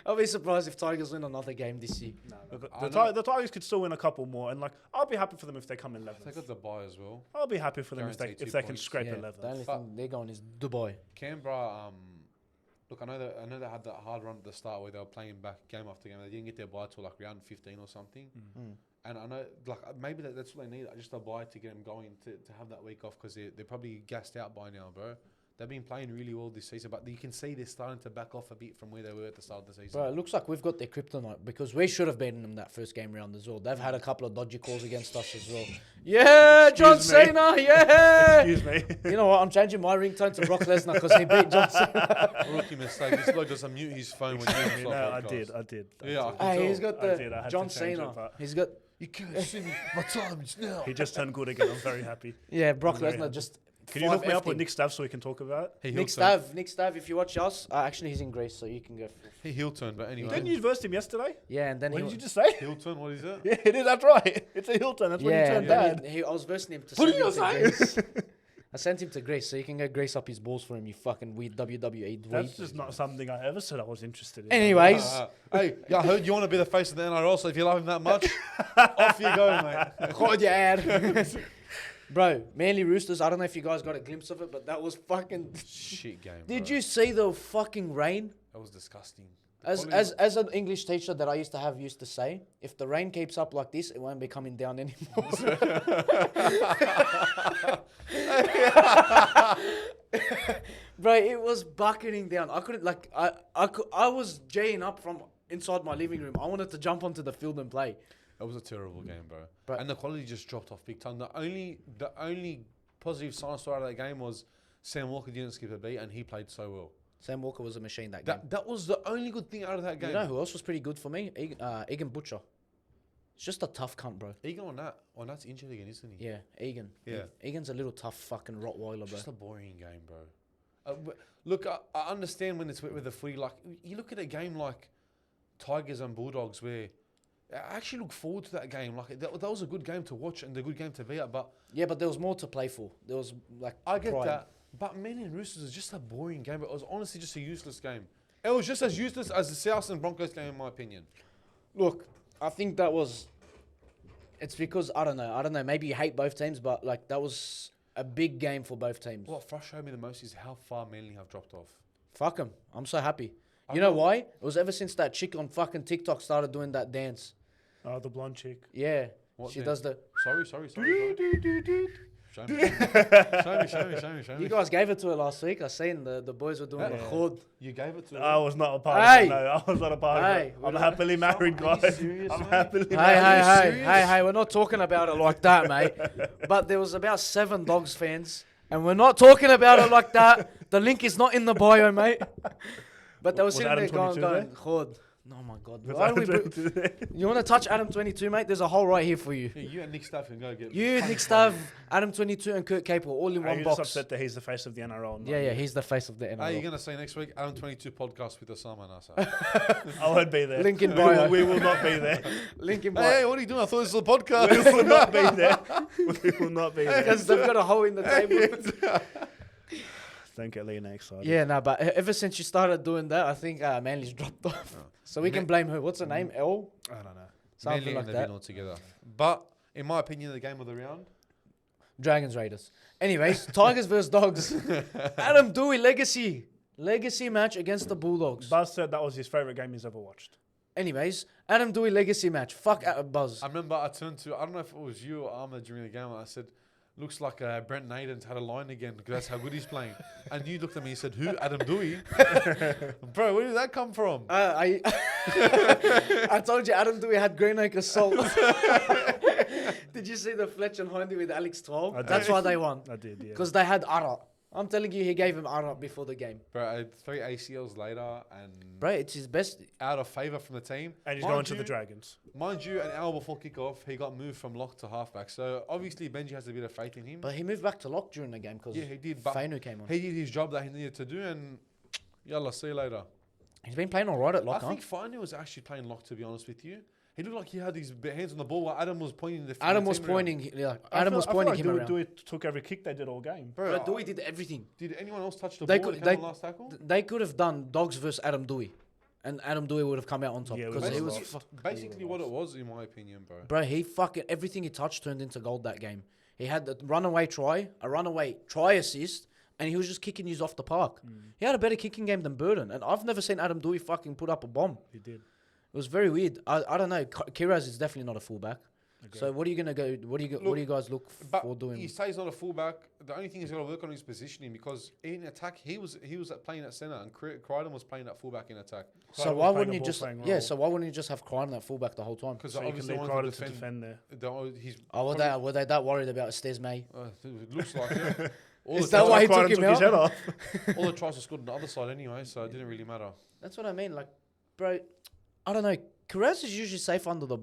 I'll be surprised if Tigers win another game this year. The Tigers could still win a couple more, and like I'll be happy for them if they come in 11th. They got the bye as well. I'll be happy for them Guaranteed if 2 they can points. scrape Yeah, 11th. the only But- thing they're going is Dubai. Canberra, look, I know they had that hard run at the start where they were playing back game after game. They didn't get their bye till like round 15 or something. Mm. And I know, like, maybe that's what they need, just a bye to get them going, to have that week off, because they're probably gassed out by now, bro. They've been playing really well this season, but you can see they're starting to back off a bit from where they were at the start of the season. Bro, it looks like we've got their kryptonite because we should have beaten them that first game round as well. They've had a couple of dodgy calls against us as well. Yeah, John Excuse me. Cena, yeah. Excuse me. You know what? I'm changing my ringtone to Brock Lesnar because he beat John Cena. Rookie mistake. This bloke doesn't mute his phone when he's No, I did. I did. Yeah, I can Hey, tell. he's got I did, I the had John to change Cena. it, but- He's got You can't see me. My time is now. He just turned good again. I'm very happy. yeah. Brock I'm very Lesnar happy. just. Can you hook me up 5F'd with him. Nick Stav so we can talk about it? He Nick Stav, if you watch us, actually he's in Greece, so you can go. He heel turn, but anyway. Didn't you verse him yesterday? Yeah, and then What he. did you just say? Heel turn, what is it? Yeah, it is. That's right. It's a heel turn. That's when you Yeah, turn and then bad. I was versing him to What send are you him to saying? Greece. I sent him to Greece, so you can go grease up his balls for him. You fucking weird WWE dweeb. That's just not something I ever said I was interested in. Anyways, Hey, I heard you want to be the face of the NRL, so if you love him that much, off you go, mate. God, yeah. Bro, Manly Roosters. I don't know if you guys got a glimpse of it, but that was fucking. Shit game. Did bro. you see the fucking rain? That was disgusting. As an English teacher that I used to say, if the rain keeps up like this, it won't be coming down anymore. Bro, it was bucketing down. I couldn't I was jaying up from inside my living room. I wanted to jump onto the field and play. That was a terrible game, bro. But- And the quality just dropped off big time. The only positive sign I saw out of that game was Sam Walker didn't skip a beat and he played so well. Sam Walker was a machine that game. That was the only good thing out of that game. You know who else was pretty good for me? Egan Butcher. It's just a tough cunt, bro. Egan on that's injured again, isn't he? Yeah, Egan. Yeah. Egan's a little tough fucking Rottweiler, bro. Just a boring game, bro. Look, I understand when it's with the footy. Like, you look at a game like Tigers and Bulldogs where I actually look forward to that game. Like, that was a good game to watch and a good game to be at. But Yeah, but there was more to play for. There was like I get pride. that. But Men and Roosters is just a boring game. It was honestly just a useless game. It was just as useless as the South and Broncos game, in my opinion. Look, I think that was. It's because I don't know. Maybe you hate both teams, but like that was a big game for both teams. What frustrated me the most is how far Manly have dropped off. Fuck them. I'm so happy. I You know know. why? It was ever since that chick on fucking TikTok started doing that dance. Oh, the blonde chick. Yeah, What she dance? does the. Sorry. Show me. You guys gave it to her last week. I seen the boys were doing the Yeah. KHOD. You gave it to her. I was not a part Hey! of it. No, I was not a part Hey, of it. we I'm don't- happily married, Are you guys. serious, I'm mate? happily Hey, married. hey, we're not talking about it like that, mate. But there was about 7 Dogs fans, and we're not talking about it like that. The link is not in the bio, mate. But they were Was sitting Adam there going, 22 KHOD. Oh my God. Was Why do we Adam bring- 22? you want to touch Adam 22, mate? There's a hole right here for you. Yeah, you and Nick Staff can go get You, Nick Stav, Adam 22, and Kurt Capel all in Are one you just box. upset that he's the face of the NRL? Yeah, he's the face of the Hey, you're NRL. going to say next week, Adam 22 podcast with Osama Nasa. I won't be there. Link in We bio. will- We will not be there. Link in Hey, bio. what are you doing? I thought this was a podcast. We will not be there. We will not be there. Because they've got a hole in the table. Don't get Lena excited. Yeah, no, but ever since you started doing that, I think Manly's dropped off. So we can blame her. What's her name? L? I don't know. Something Manly like and that. Levine all together. But, in my opinion, the game of the round, Dragons Raiders. Anyways, Tigers versus Dogs. Adam Dewey legacy match against the Bulldogs. Buzz said that was his favourite game he's ever watched. Anyways, Adam Dewey legacy match. Fuck Buzz. I remember I turned to, I don't know if it was you or Ahmed during the game, and I said, looks like Brent Naden's had a line again because that's how good he's playing. And you looked at me and said, who? Adam Dewey? Bro, where did that come from? I I told you Adam Dewey had Greenacre salt. Did you see the Fletcher and Hindy with Alex 12? I did. That's why they won. I did, yeah. Because they had Ara. I'm telling you, he gave him Ara before the game. Bro, 3 ACLs later and Bro, it's his best. out of favour from the team. And he's Mind going to you- the Dragons. Mind you, an hour before kickoff, he got moved from lock to halfback. So obviously Benji has a bit of faith in him. But he moved back to lock during the game because Yeah, he did. But Fainu came on. he did his job that he needed to do, and yalla, see you later. He's been playing all right at lock, I think Fainu was actually playing lock, to be honest with you. He looked like he had his hands on the ball while Adam was pointing the Adam the was team around. pointing. Yeah, Adam was pointing him around. Dewey took every kick they did all game. Bro, But Dewey did everything. did anyone else touch the They ball could- and they- came on last tackle? They could have done Dogs versus Adam Dewey, and Adam Dewey would have come out on top Yeah, because we he would've was. lost. Basically what it was, in my opinion, bro. Bro, he fucking everything he touched turned into gold that game. He had a runaway try, a runaway try assist, and he was just kicking you off the park. He had a better kicking game than Burden, and I've never seen Adam Dewey fucking put up a bomb. He did. It was very weird. I don't know. Kiraz is definitely not a fullback. So what are you gonna go? What do you guys look But for doing? he says not a fullback. The only thing he's got to work on is positioning because in attack he was playing at centre and Crichton was playing at fullback in attack. So Crichton why was playing wouldn't a you just ball-playing yeah? role. So why wouldn't you just have Crichton at fullback the whole time? Because So you can obviously leave wanted Crichton to to defend. defend there. He's Oh, were they that worried about Estes May? it looks like it. All Is the that tries- why he took Crichton him his head out? off. all the tries were scored on the other side anyway, so it didn't really matter. That's what I mean. Like, bro, I don't know. Kiraz is usually safe under the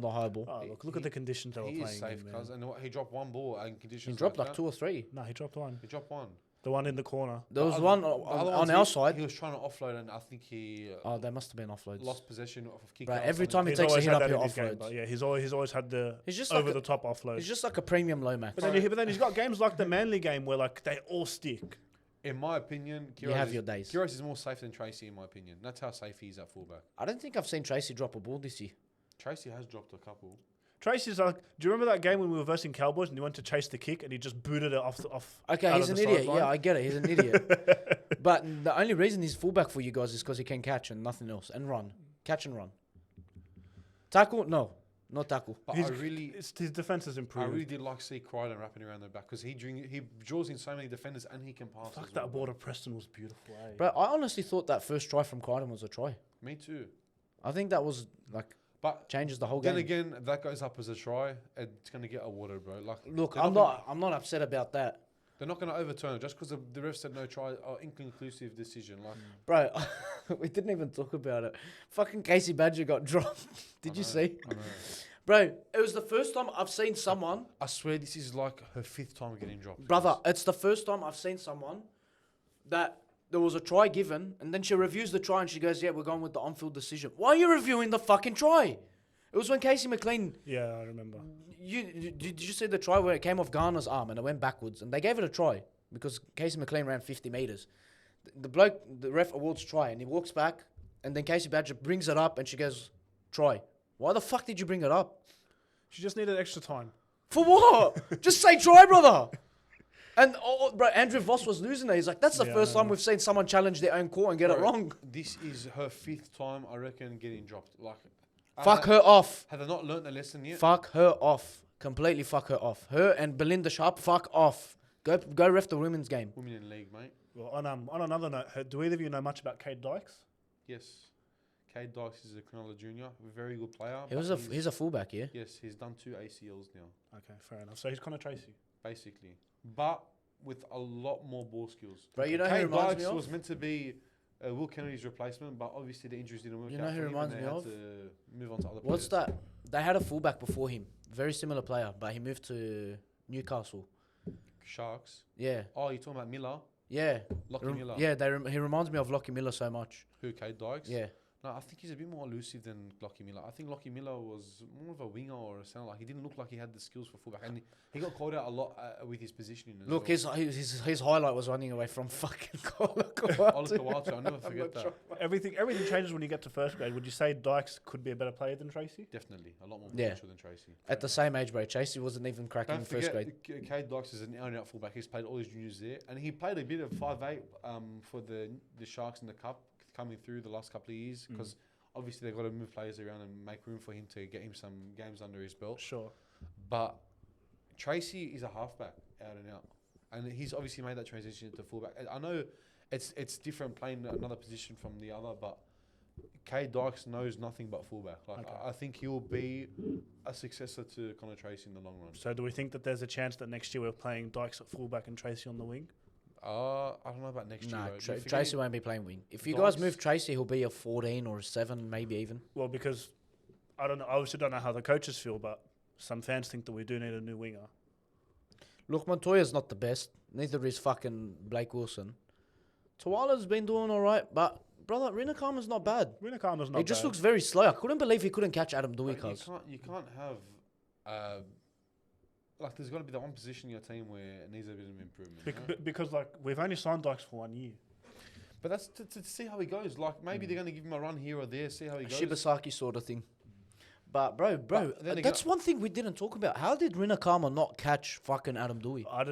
high ball. Oh, look at the conditions they were He playing. is safe, in, cuz, man. and he dropped one ball in conditions. He dropped like that. 2 or 3. No, he dropped one. He dropped one. The one in the corner. There was The one other on ones our he side. was trying to offload, and I think he Oh, they must have been offloads. lost possession of kick. Right, out or every something. time he He's takes a always hit had up, that he in his game, offloads. but yeah, he's always had the He's just like over the top offload. He's just like a premium low max. But then he's got games like the Manly game where like they all stick. In my opinion, You have your days. Kiros is more safe than Tracy, in my opinion. That's how safe he is at fullback. I don't think I've seen Tracy drop a ball this year. Tracy has dropped a couple. Tracy's like, do you remember that game when we were versing Cowboys and he went to chase the kick and he just booted it off? Okay, out he's of an the idiot. sideline? Yeah, I get it. He's an idiot. But the only reason he's fullback for you guys is because he can catch and nothing else. And run. Catch and run. Tackle? No. Not tackle. But His defense has I improved. really did like see Crichton wrapping around the back because he draws in so many defenders and he can pass. Fuck, as well. that ball to Preston was beautiful. Eh? Bro, I honestly thought that first try from Crichton was a try. Me too. I think that was like But changes the whole then game. again, if that goes up as a try, it's going to get awarded, bro. Like, Look, they're I'm gonna- not upset about that. They're not going to overturn it just because the ref said no try or inconclusive decision. Like, Bro, we didn't even talk about it. Fucking Casey Badger got dropped. Did you see? I know. Bro, it was the first time I've seen someone. I swear this is like her 5th time getting dropped. Brother, it's the first time I've seen someone that there was a try given, and then she reviews the try and she goes, yeah, we're going with the on-field decision. Why are you reviewing the fucking try? It was when Casey McLean, Yeah, I remember. did you see the try where it came off Garner's arm and it went backwards? And they gave it a try because Casey McLean ran 50 metres. The bloke, the ref awards try, and he walks back, and then Casey Badger brings it up and she goes, try. Why the fuck did you bring it up? She just needed extra time. For what? Just say try, brother. And bro, Andrew Voss was losing it. He's like, that's the Yeah, first I know. time we've seen someone challenge their own call and get it Bro, wrong. This is her 5th time, I reckon, getting dropped. Like, Fuck her off. Have they not learnt the lesson yet? Fuck her off. Completely fuck her off. Her and Belinda Sharp, fuck off. Go ref the women's game. Women in league, mate. Well, on another note, do either of you know much about Kate Dykes? Yes. Cade Dykes is a Cronulla junior, a very good player. He's a fullback, yeah. Yes, he's done 2 ACLs now, Okay, fair enough. So he's Connor Tracy. basically. But with a lot more ball skills. Bro, you know who Cade reminds Dykes me of? was meant to be Will Kennedy's replacement, but obviously the injuries didn't work You out know for who him reminds and me they had of? to move on to other What's players. that? They had a fullback before him. Very similar player, but he moved to Newcastle. Sharks. Yeah. Oh, you're talking about Miller? Yeah. Lockie Miller. Yeah, he reminds me of Lockie Miller so much. Who, Cade Dykes? Yeah. No, I think he's a bit more elusive than Lockie Miller. I think Lockie Miller was more of a winger or a center. Like, he didn't look like he had the skills for fullback. And he got called out a lot with his positioning as Look, well. his highlight was running away from fucking Oliver Kawatu. Kawatu, I'll never forget that. Everything changes when you get to first grade. Would you say Dykes could be a better player than Tracy? Definitely. A lot more Yeah. potential than Tracy. At the same age, bro. Chasey wasn't even cracking Don't in first grade. forget, Cade Dykes is an out-and-out fullback. He's played all his juniors there. And he played a bit of 5'8" for the Sharks in the Cup coming through the last couple of years because obviously they've got to move players around and make room for him to get him some games under his belt. Sure. But Tracy is a halfback out and out, and he's obviously made that transition to fullback. I know it's different playing another position from the other, but K Dykes knows nothing but fullback. Like I think he'll be a successor to Connor Tracy in the long run. So do we think that there's a chance that next year we're playing Dykes at fullback and Tracy on the wing? I don't know about next year. Nah, Tracy won't be playing wing. If you guys move Tracy, he'll be a 14 or a 7, maybe even. Well, because I don't know. I obviously don't know how the coaches feel, but some fans think that we do need a new winger. Look, Montoya's not the best. Neither is fucking Blake Wilson. Tawala's been doing all right, but brother, Rinakama's not bad. Rinakama's not He just bad. looks very slow. I couldn't believe he couldn't catch Adam Dewey. You can't have like there's got to be the one position in your team where it needs a bit of improvement. Because like we've only signed Dykes for 1 year. But that's to see how he goes. Like maybe they're going to give him a run here or there, see how he goes. Shibasaki sort of thing. But bro, But then that's one thing we didn't talk about. How did Rinakama not catch fucking Adam Dewey? I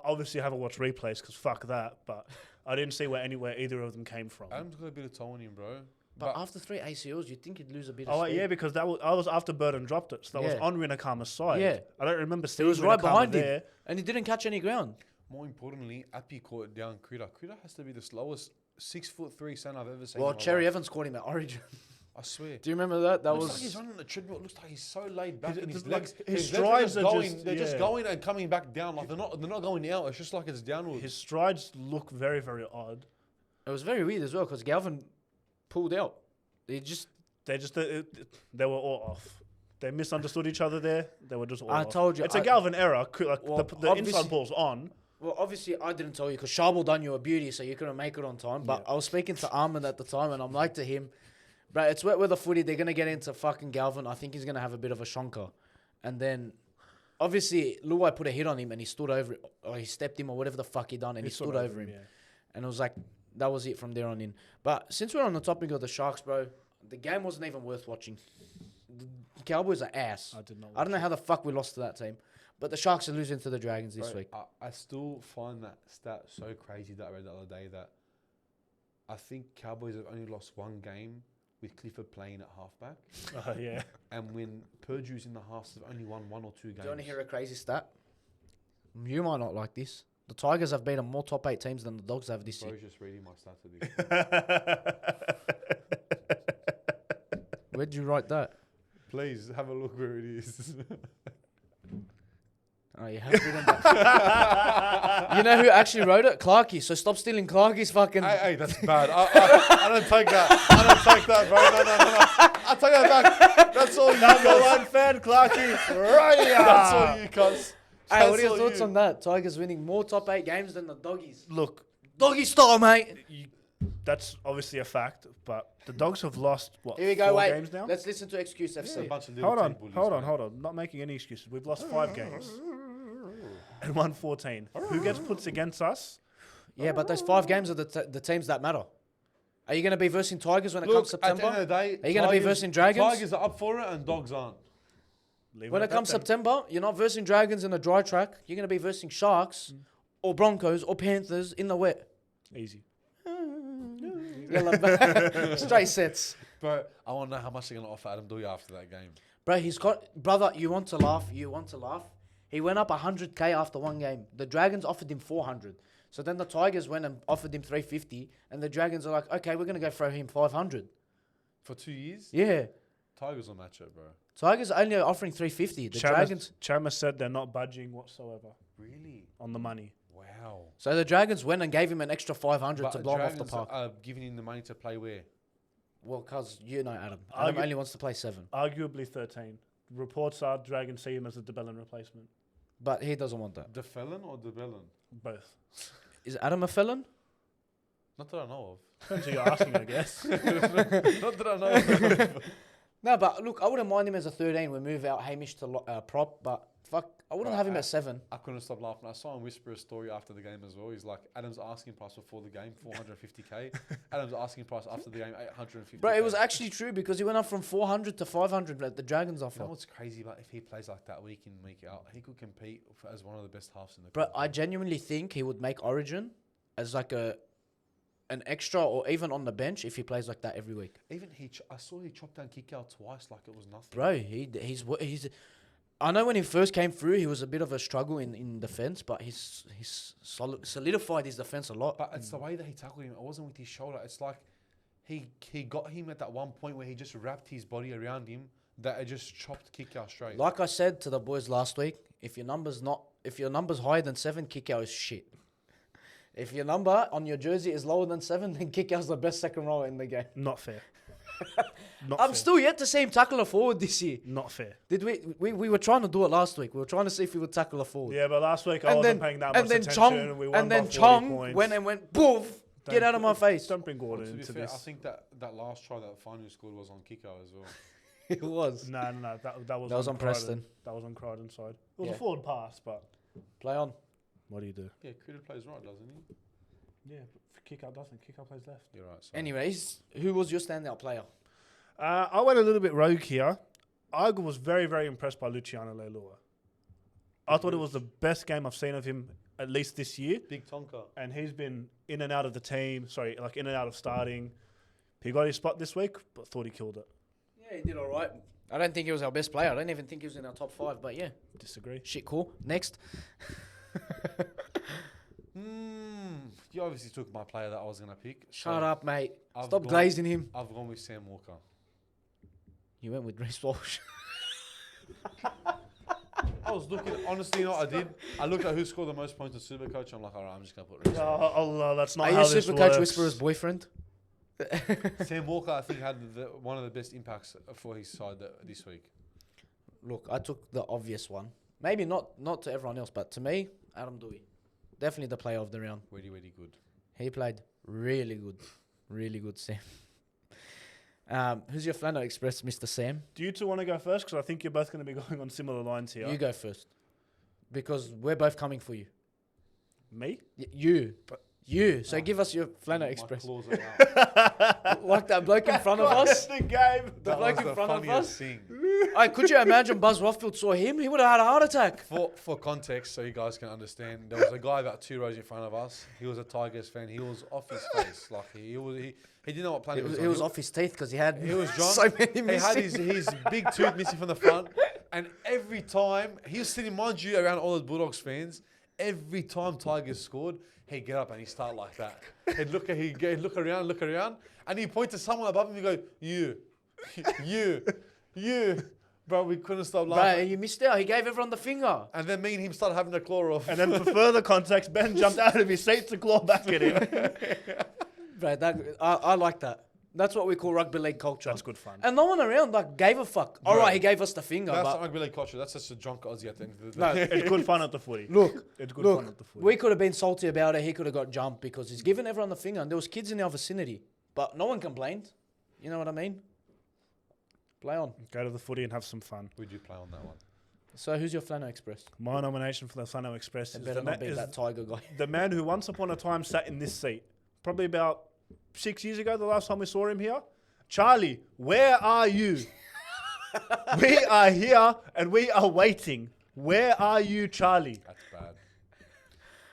obviously haven't watched replays because fuck that. But I didn't see anywhere either of them came from. Adam's got a bit of toe on him, bro. But after 3 ACLs, you'd think he'd lose a bit of Oh speed. yeah, because I was after Burton dropped it, so that was Yeah. on Rinakama's side. Yeah. I don't remember He seeing was right Rinakama behind there. him, and he didn't catch any ground. More importantly, Appy caught it down Critter. Critter has to be the slowest 6'3" centre I've ever seen. Well, in my Cherry life. Evans caught him at Origin. I swear. Do you remember that? That Looks was. like he's running on the treadmill. It looks like he's so laid back, and his It's like legs, his legs are strides are going. just- They're just yeah. going and coming back down. Like they're not going out. It's just like it's downward. His strides look very, very odd. It was very weird as well because Galvin pulled out. He just. They were all off. They misunderstood each other there. They were just all I off. told you, It's a Galvin error. Well, The inside ball's on. Well, obviously, I didn't tell you because Sharbel done you a beauty, so you couldn't make it on time. But I was speaking to Armand at the time, and I'm like to him, bro, it's wet weather footy. They're going to get into fucking Galvin. I think he's going to have a bit of a shonker. And then, obviously, Luai put a hit on him, and he stood over it, or he stepped him, or whatever the fuck he done, and he stood over him. Yeah. And it was like, that was it from there on in. But since we're on the topic of the Sharks, bro, the game wasn't even worth watching. The Cowboys are ass. I did not. I don't know how the fuck we lost to that team. But the Sharks are losing to the Dragons this Bro, week. I still find that stat so crazy that I read the other day that I think Cowboys have only lost one game with Clifford playing at halfback. Yeah. And when Purdue's in the halves, they've only won 1 or 2 games. Do you want to hear a crazy stat? You might not like this. The Tigers have beaten more top 8 teams than the Dogs have this year. Bro's just reading my statistics. Where'd you write that? Please have a look where it is. Oh, you have written that. You know who actually wrote it? Clarkey. So stop stealing Clarkey's fucking... Hey, that's bad. I don't take that. I don't take that, bro. No. I take that back. That's all you Number cunts. one fan, Clarkey. Right here. That's all you cunts. Hey, what are That's your all thoughts you. on that? Tigers winning more top 8 games than the Doggies. Look, Doggy style, mate. that's obviously a fact, but the Dogs have lost, what, Here we go, 4 wait. games now? Let's listen to Excuse It's a FC. bunch of little Hold team bullies, on, mate. hold on. Not making any excuses. We've lost 5 games and won 14. Who gets puts against us? Yeah, but those 5 games are the teams that matter. Are you going to be versing Tigers when it Look, comes at the end September? of the day, Are you going to be versing Dragons? Tigers are up for it and Dogs aren't. Leave When at it comes that then. September, you're not versing Dragons in a dry track. You're going to be versing Sharks or Broncos or Panthers in the wet. Easy. Straight sets. Bro, I want to know how much they're going to offer Adam Dewey after that game. Bro, he's got... Brother, you want to laugh? You want to laugh? He went up 100K after one game. The Dragons offered him 400. So then the Tigers went and offered him 350. And the Dragons are like, okay, we're going to go throw him 500. For 2 years? Yeah. Tigers will match it, bro. Tigers are only offering 350. The Dragons... Chama said they're not budging whatsoever Really? on the money. Wow. So the Dragons went and gave him an extra 500 But to the blow him off the Dragons park. are giving him the money to play where? Well, because you know Adam. Adam Argu- only wants to play 7. Arguably 13. Reports are Dragons see him as a DeBellin replacement. But he doesn't want that. The felon or the Bellin? Both. Is Adam a felon? Not that I know Depends who you're asking, I guess. of. Not that I know of. No, but look, I wouldn't mind him as a 13. We move out Hamish to prop, but fuck, I wouldn't Right, have him at 7. I couldn't stop laughing. I saw him whisper a story after the game as well. He's like, Adam's asking price before the game, 450K. Adam's asking price after the game, 850K. Bro, it was actually true because he went up from 400 to 500 at the Dragons You offer. know what's crazy about if he plays like that week in, week out? He could compete as one of the best halves in the Bro, country. I genuinely think he would make Origin as like an extra or even on the bench if he plays like that every week. Even I saw he chopped down kick out twice like it was nothing. Bro, he's I know when he first came through, he was a bit of a struggle in defense, but he's solidified his defense a lot. But it's the way that he tackled him. It wasn't with his shoulder. It's like he got him at that one point where he just wrapped his body around him that it just chopped kick out straight. Like I said to the boys last week, if your number's higher than 7, kick out is shit. If your number on your jersey is lower than 7, then kick out's the best second rower in the game. Not fair. I'm still yet to see him tackle a forward this year. Not fair. Did we were trying to do it last week. We were trying to see if we would tackle a forward. Yeah, but last week I wasn't paying that much attention. And we won and then by 40 Chong points. went poof, get out of my face. Don't bring Gordon To be into fair, this. I think that last try that finally scored was on kick out as well. It was. No. That was on Crichton. Preston. That was on Crichton's side. It was Yeah. a forward pass, but Play on. what do you do? Yeah, Crichton plays right, doesn't he? Yeah, kick out doesn't. Kick out plays left. You're right. Sorry. Anyways, who was your standout player? I went a little bit rogue here. I was very, very impressed by Luciano Leilua. I thought it was the best game I've seen of him, at least this year. Big Tonka. And he's been in and out of the team. Sorry, like in and out of starting. He got his spot this week, but thought he killed it. Yeah, he did all right. I don't think he was our best player. I don't even think he was in our top 5, but yeah. Disagree. Shit, cool. Next. You obviously took my player that I was going to pick. Shut so up, mate. I've Stop gone- glazing him. I've gone with Sam Walker. You went with Reece Walsh. I was looking, honestly, you know what I did? I looked at who scored the most points in Supercoach. I'm like, all right, I'm just going to put Reece. That's not Are how you this Supercoach works. Whisperer's boyfriend? Sam Walker, I think, had one of the best impacts for his side this week. Look, I took the obvious one. Maybe not to everyone else, but to me, Adam Dewey. Definitely the player of the round. Really, really good. He played really good. Really good, Sam. Who's your Flano Express, Mr. Sam? Do you two want to go first? Because I think you're both going to be going on similar lines here. You go first. Because we're both coming for you. Me? You. So give us your Flano My Express. claws are out. Like that bloke in front of us. The game. The That bloke was in the front of funniest us. thing. Could you imagine Buzz Rothfield saw him? He would have had a heart attack. For context, so you guys can understand, there was a guy about 2 rows in front of us. He was a Tigers fan. He was off his face. Like he didn't know what planet He was off his teeth because he had He was drunk. so many He missing. had his big tooth missing from the front. And every time, he was sitting, mind you, around all those Bulldogs fans, every time Tigers scored, he'd get up and he'd start like that. He'd look around, and he'd point to someone above him and go, you. Bro, we couldn't stop Bro, laughing. you missed out. He gave everyone the finger. And then me and him started having a claw off. And then for further context, Ben jumped out of his seat to claw back at him. Bro, I like that. That's what we call rugby league culture. That's good fun. And no one around gave a fuck. All right, he gave us the finger, That's but not rugby league culture. That's just a drunk Aussie at the end of the no. day. It's good fun at the footy. Look, It's good fun at the footy. we could have been salty about it. He could have got jumped because he's given everyone the finger, and there was kids in our vicinity, but no one complained. You know what I mean? Play on. Go to the footy and have some fun. Would you play on that one? So who's your Flano Express? My nomination for the Flano Express It is better not be that Tiger guy. the man who once upon a time sat in this seat. Probably about 6 years ago, the last time we saw him here. Charlie, where are you? We are here and we are waiting. Where are you, Charlie? That's bad.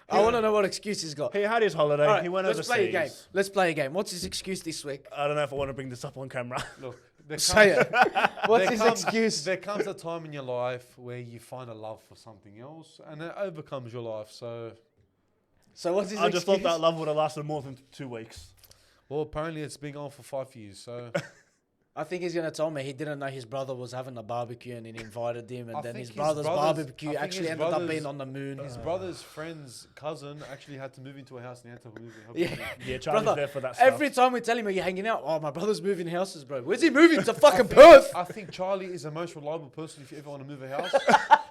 I want to know what excuse he's got. He had his holiday. All right, He went let's overseas. play a game. Let's play a game. What's his excuse this week? I don't know if I want to bring this up on camera. Look, Say it. What's his excuse? There comes a time in your life where you find a love for something else, and it overcomes your life. So, So what's his I excuse? just thought that love would have lasted more than 2 weeks. well, apparently it's been on for 5 years. So, I think he's going to tell me he didn't know his brother was having a barbecue and he invited him, and I then think his his brother's brothers- barbecue I think actually his ended up brothers- being on the moon. his brother's friend's cousin actually had to move into a house and he had to move. Yeah. Yeah, Charlie's Brother, there for that stuff. Every time we tell him, are you hanging out? Oh, my brother's moving houses, bro. Where's he moving? To fucking Perth. I think Charlie is the most reliable person if you ever want to move a house,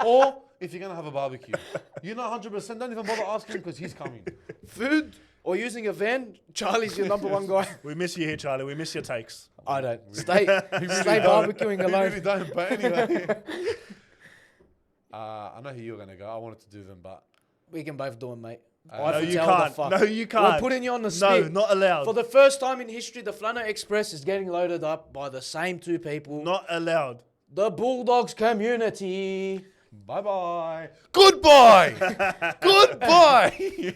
or if you're gonna have a barbecue. You're not 100%. Don't even bother asking because he's coming. Food or using a van, Charlie's your number one guy. We miss you here, Charlie. We miss your takes. I don't. Stay barbecuing You alone. really don't. But anyway, I know who you're gonna go. I wanted to do them, but We can both do them, mate. No, I you tell the can't. fuck. No, you can't. We're putting you on the No, spit. not allowed. For the first time in history, the Flano Express is getting loaded up by the same two people. Not allowed. The Bulldogs community. bye bye. Goodbye. Goodbye.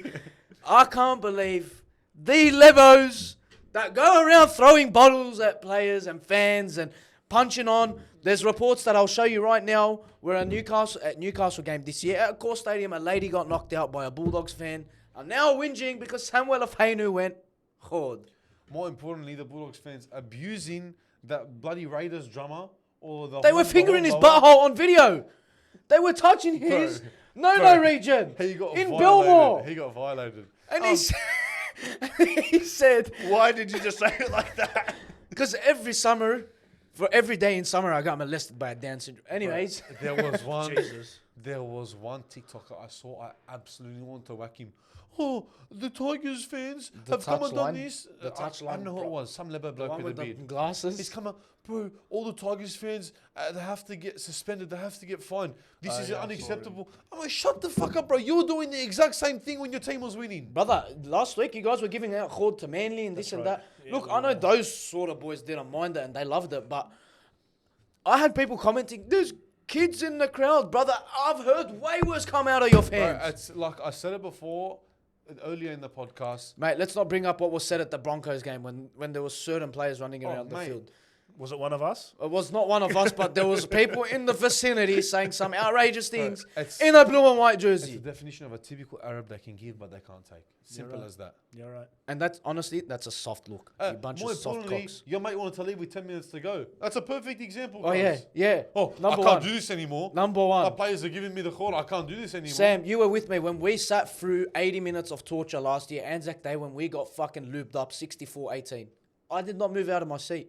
I can't believe the Lebos that go around throwing bottles at players and fans and punching on. There's reports that I'll show you right now. We're at Newcastle game this year. At Core Stadium, a lady got knocked out by a Bulldogs fan. I'm now whinging because Samuel Afeinu went KHOD. More importantly, the Bulldogs fans abusing that bloody Raiders drummer or the. They were fingering his butthole on video. They were touching his no region He got in violated. Belmore. He got violated. And he said, Why did you just say it like that? because every summer, for every day in summer, I got molested by a Down syndrome. Anyways, There was one. Jesus. There was one TikToker I saw. I absolutely want to whack him. Oh, the Tigers fans have come and done this. The I touchline, don't know who it was. Some leather bloke one with with a the beard. glasses. He's come up, bro. All the Tigers fans, they have to get suspended. They have to get fined. This is yeah, I saw unacceptable. I'm like, shut the fuck up, bro. You were doing the exact same thing when your team was winning. Brother, last week you guys were giving out KHOD to Manly and this and right. that. Yeah, Look, we I know were. those sort of boys didn't mind it and they loved it, but I had people commenting, there's kids in the crowd, brother. I've heard way worse come out of your Bro, fans. it's like I said it before, earlier in the podcast. Mate, let's not bring up what was said at the Broncos game when there was certain players running around the mate. field. Was it one of us? It was not one of us, but there was people in the vicinity saying some outrageous things it's- in a blue and white It's jersey. the definition of a typical Arab they can give, but they can't take. Simple right. as that. You're right. And that's honestly, that's a soft look. You bunch More of soft importantly, cocks. your mate wanted to leave with 10 minutes to go. That's a perfect example. Oh yeah, guys. yeah. Oh, Number I can't one. do this anymore. Number My one. players are giving me the call. I can't do this anymore. Sam, you were with me when we sat through 80 minutes of torture last year, Anzac Day, when we got fucking looped up 64-18. I did not move out of my seat.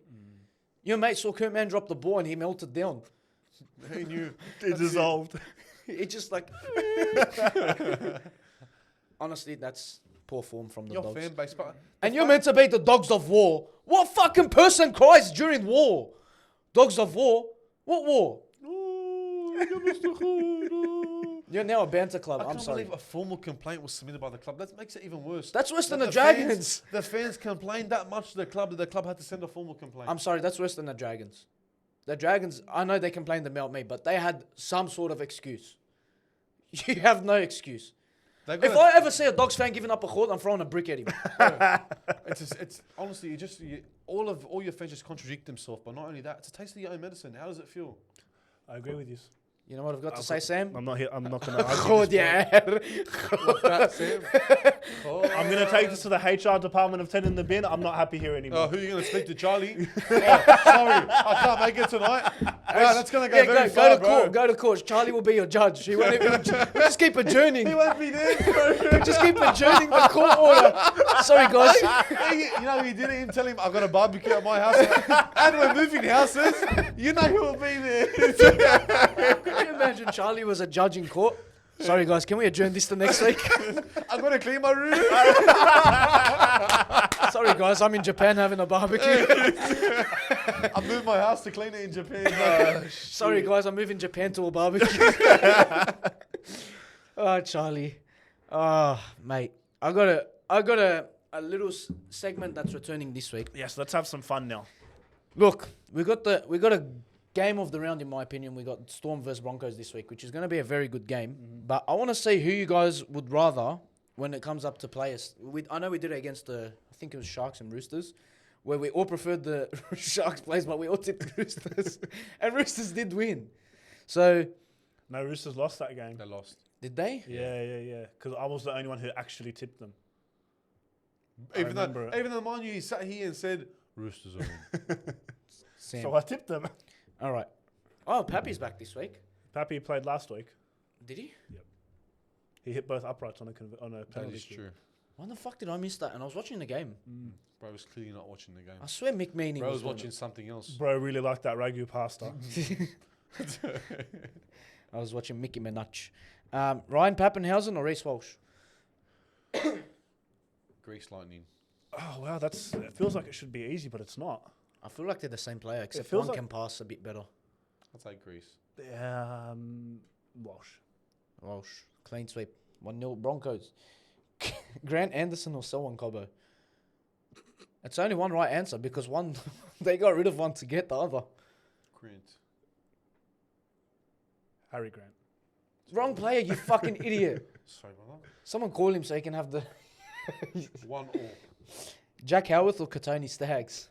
Your mate saw Kurtman drop the ball and he melted down. He knew. It dissolved. He just like... Honestly, that's poor form from the Your Dogs. fan base. But And you're meant to be the Dogs of War. What fucking person cries during war? Dogs of War? What war? You're now a banter club. I I'm can't sorry. believe a formal complaint was submitted by the club. That makes it even worse. That's worse than That the Dragons. The fans complained that much to the club that the club had to send a formal complaint. I'm sorry, that's worse than the Dragons. The Dragons, I know they complained about me, but they had some sort of excuse. You have no excuse. They got If I ever see a Dogs fan giving up a KHOD, I'm throwing a brick at him. it's honestly, all your fans just contradict themselves. But not only that, it's a taste of your own medicine. How does it feel? I agree with you. You know what I've got to say, Sam? I'm not here. I'm not going to argue. KHOD, this point. yeah. What's that, Sam? I'm going to take this to the HR department of 10 in the bin. I'm not happy here anymore. Who are you going to speak to, Charlie? Sorry, I can't make it tonight. Wow, that's going to go very far, go to bro. court. Go to court. Charlie will be your judge. He won't even, we'll just keep adjourning. He won't be there, bro. Just keep adjourning the court order. Sorry, guys. You know, he didn't even tell him I got a barbecue at my house, and we're moving houses. You know who will be there. Can you imagine Charlie was a judge in court? Sorry, guys. Can we adjourn this to next week? I'm going to clean my room. Sorry, guys. I'm in Japan having a barbecue. I moved my house to clean it in Japan. Sorry, guys. I'm moving Japan to a barbecue. Oh, Charlie. Oh, mate. I got a little segment that's returning this week. Yes, let's have some fun now. Look, we got a game of the round, in my opinion. We got Storm versus Broncos this week, which is going to be a very good game. But I want to see who you guys would rather when it comes up to players. I know we did it against I think it was Sharks and Roosters, where we all preferred the Sharks plays, but we all tipped Roosters. And Roosters did win. So, No, Roosters lost that game. They lost. did they? Yeah. Because I was the only one who actually tipped them. Even remember it. though, mind you, he sat here and said, Roosters are in. Sam. So I tipped them. All right. Oh, Pappy's back this week. Pappy played last week. Did he? He hit both uprights on a That penalty is kick. true. Why the fuck did I miss that? And I was watching the game. Bro was clearly not watching the game. I swear Mick Meaney Bro was was doing watching something else. Bro really liked that ragu pasta. I was watching Mickey Minaj. Ryan Pappenhausen or Reece Walsh? Grease lightning. Oh wow, it feels like it should be easy, but it's not. I feel like they're the same player, except feels one like- can pass a bit better. I'll take Grease. Walsh. Walsh, clean sweep. 1-0 Broncos. Grant Anderson or Selwyn Cobbo? It's only one right answer because one they got rid of one to get the other. Grant. Harry Grant. Wrong player, you fucking idiot. Sorry, brother. Someone call him so he can have the 1-1. Jack Howarth or Katoni Staggs.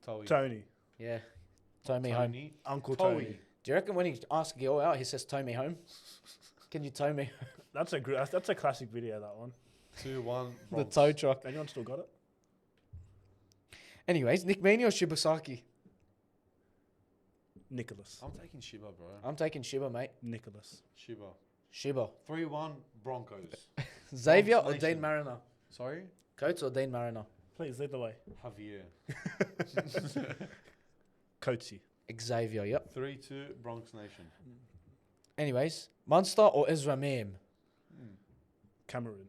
Toey. Tony. Yeah. Tow me home. Tony. Uncle Toey. Tony. Do you reckon when he asks a girl out, he says, tow me home? Can you tow me? That's a classic video. That one. 2-1. The Bronx. tow truck. Anyone still got it? Anyways, Nick Meaney or Shibasaki? Nicholas. I'm taking Shiba, bro. I'm taking Shiba, mate. Nicholas. Shiba. Shiba. 3-1 Broncos. Xavier or Bronx Dean Nation. Mariner? Sorry? Coates or Dean Mariner? Please lead the way. Javier. Coatsy. Xavier, yep. 3-2 Bronx Nation. Anyways, Munster or Ezra Mam? Cameroon.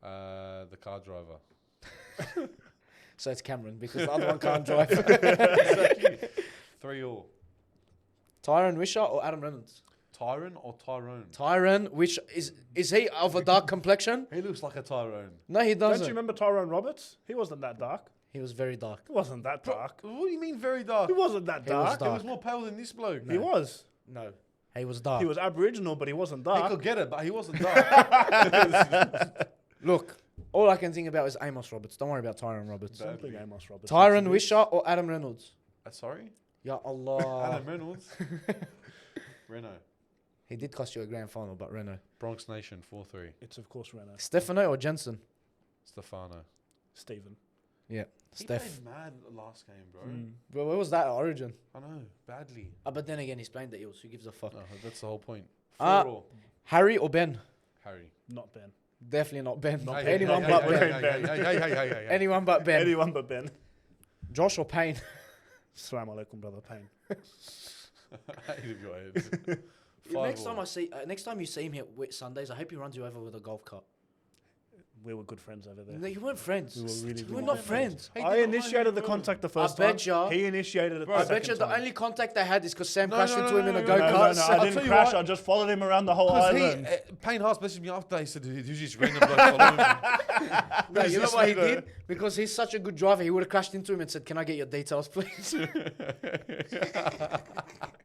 The car driver. So it's Cameron because the other one can't drive. Exactly. 3-3. Tyron Wisher or Adam Reynolds? Tyron or Tyrone? Tyron, which is he of a dark complexion? He looks like a Tyrone. No, he Don't doesn't. you remember Tyrone Roberts? He wasn't that dark. He was very dark. He wasn't that dark. What do you mean very dark? He wasn't that He was dark. He dark. was more pale than this bloke. He was. No, he was dark. He was Aboriginal, but he wasn't He dark. could get it, but he wasn't dark. Look, all I can think about is Amos Roberts. Don't worry about Tyron Roberts. Bad. Something Amos Roberts. Tyron Wisher or Adam Reynolds? Sorry? Ya Allah. Adam Reynolds. Renault. He did cost you a grand final, but Renault. Bronx Nation 4-3. It's of course Renault. Stefano or Jensen? Stefano. Stephen. Yeah, He Steph. played mad last game, bro. Bro, where was that at Origin? I know, badly. But then again, he's playing the Eels. Who gives a fuck? No, that's the whole point. Uh, 4-4. Harry or Ben? Harry. Not Ben. Definitely not Ben. Not Anyone Ben. but Hey, Ben. Hey. Anyone but Ben. Anyone but Ben. Josh or Payne? Salam alaikum, brother Payne. Out of your head. Next time you see him here with Sundays, I hope he runs you over with a golf cart. We were good friends over there. No, you weren't friends. We were really We're good not friends. friends. I initiated the contact the first I time. bet ya. He initiated it Bro, the I bet you second the time. only contact they had is because Sam No, crashed no, into him in a no, go no, kart. No, I I'll didn't tell you crash. what. I just followed him around the whole island. Payne Haas messaged me after. He said, "Who's this random bloke following me?" No, you know this what he nigga? did? Because he's such a good driver, he would have crashed into him and said, "Can I get your details, please?"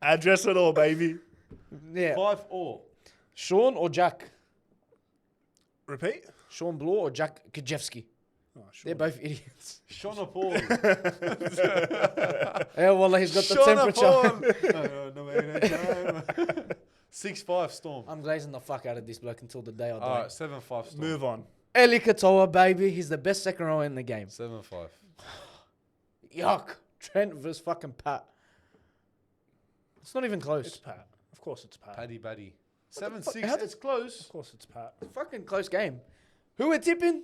Address it all, baby. Yeah. 5-4. Sean or Jack? Repeat. Sean Blore or Jack Kajewski? Oh, sure. They're both idiots. Shona Paul. Yeah, well, he's got the temperature. 6-5 Storm. I'm glazing the fuck out of this bloke until the day I die. All right, 7-5 Storm. Move on. Eli Katoa, baby. He's the best second rower in the game. 7-5. Yuck. Trent versus fucking Pat. It's not even It's close. Pat. Of course it's Pat. Paddy Baddy. What the fuck? 7-6. How It's close. Of course it's Pat. Fucking close game. Who we're tipping?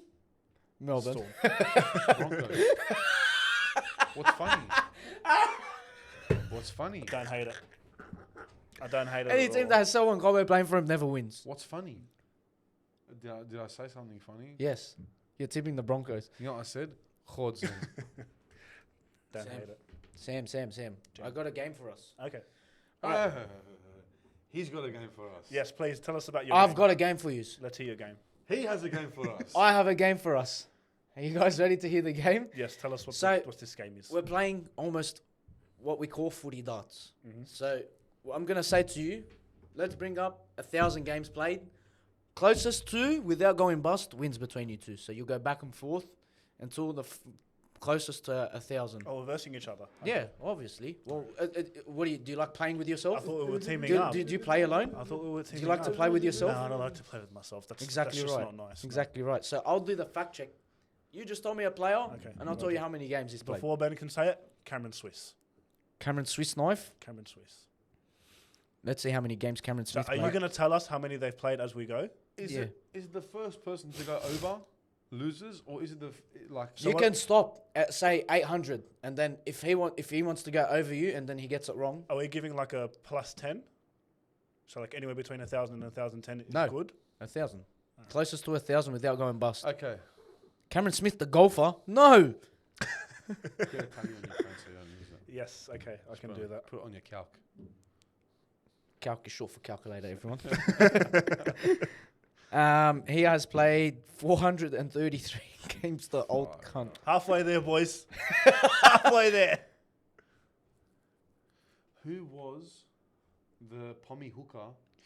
Melbourne. Storm. Broncos. What's funny? What's funny? I don't hate it. I don't hate it Any at team all. that has someone Colway playing for him never wins. What's funny? Did I say something funny? Yes. You're tipping the Broncos. You know what I said? KHOD zone. Don't Sam. hate it. Sam. I got a game for us. Okay. He's got a game for us. Yes, please tell us about your I've game. got a game for you. Let's hear your game. He has a game for us. I have a game for us. Are you guys ready to hear the game? Yes, tell us what, So, what this game is. We're playing almost what we call footy darts. Mm-hmm. So what I'm going to say to you, let's bring up 1,000 games played. Closest to, without going bust, wins between you two. So you go back and forth until the closest to 1,000. Oh, we're versing each other. Yeah, obviously. Well, what do you like playing with yourself? I thought we were teaming do, up. do you play alone? I thought we were teaming Do you like up. to play with yourself? No, I don't like to play with myself. That's Exactly that's just right. not nice. no. Exactly right. So I'll do the fact check. You just told me a player, Okay, and I'll tell you how many games he's played. Before Ben can say it, Cameron Swiss. Cameron Swiss knife. Cameron Swiss. Let's see how many games Cameron So Smith are you played. going to tell us how many they've played as we go? Is the first person to go over loses, or is it like? You can stop at say 800, and then if he wants to go over you, and then he gets it wrong. Are we giving like a plus 10? So like anywhere between 1,000 and 1,010 is No. good? 1,000, closest to 1,000 without going bust. Okay. Cameron Smith, the golfer. No. Get a tally on your phone so you don't lose it. Yes, okay, I can do that. Put it on your calc. Calc is short for calculator, everyone. He has played 433 games. The old cunt. Halfway there, boys. Halfway there. Who was the pommy hooker?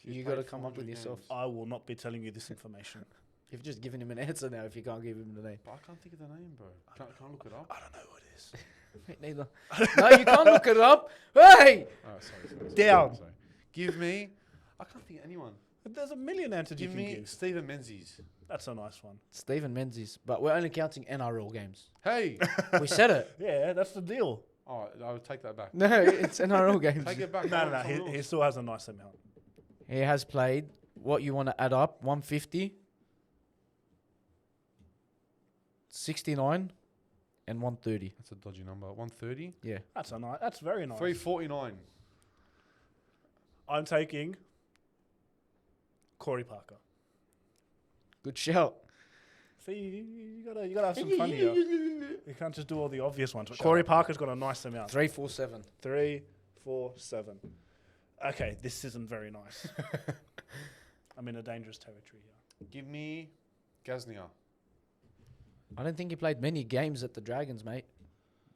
who You played got to come up 400 with yourself. games? I will not be telling you this information. You've just given him an answer now. If you can't give him the name, But I can't think of the name, bro. Can I look it up? I don't know who it is. Neither. No, you can't look it up. Hey! Oh, sorry. Down. Sorry. Give me. I can't think of anyone. There's a million answers you Give can me give. Stephen Menzies. That's a nice one. Stephen Menzies. But we're only counting NRL games. Hey. We said it. Yeah, that's the deal. Oh, I would take that back. No, it's NRL games. Take it back. No. He still has a nice amount. He has played, what you want to add up, 150, 69, and 130. That's a dodgy number. 130. Yeah. That's very nice. 349. I'm taking Corey Parker. Good shout. See, you gotta have some fun here. You can't just do all the obvious ones. Corey Parker's got a nice amount. 347. 3, 4, 7. Okay, this isn't very nice. I'm in a dangerous territory here. Give me Gaznia. I don't think he played many games at the Dragons, mate.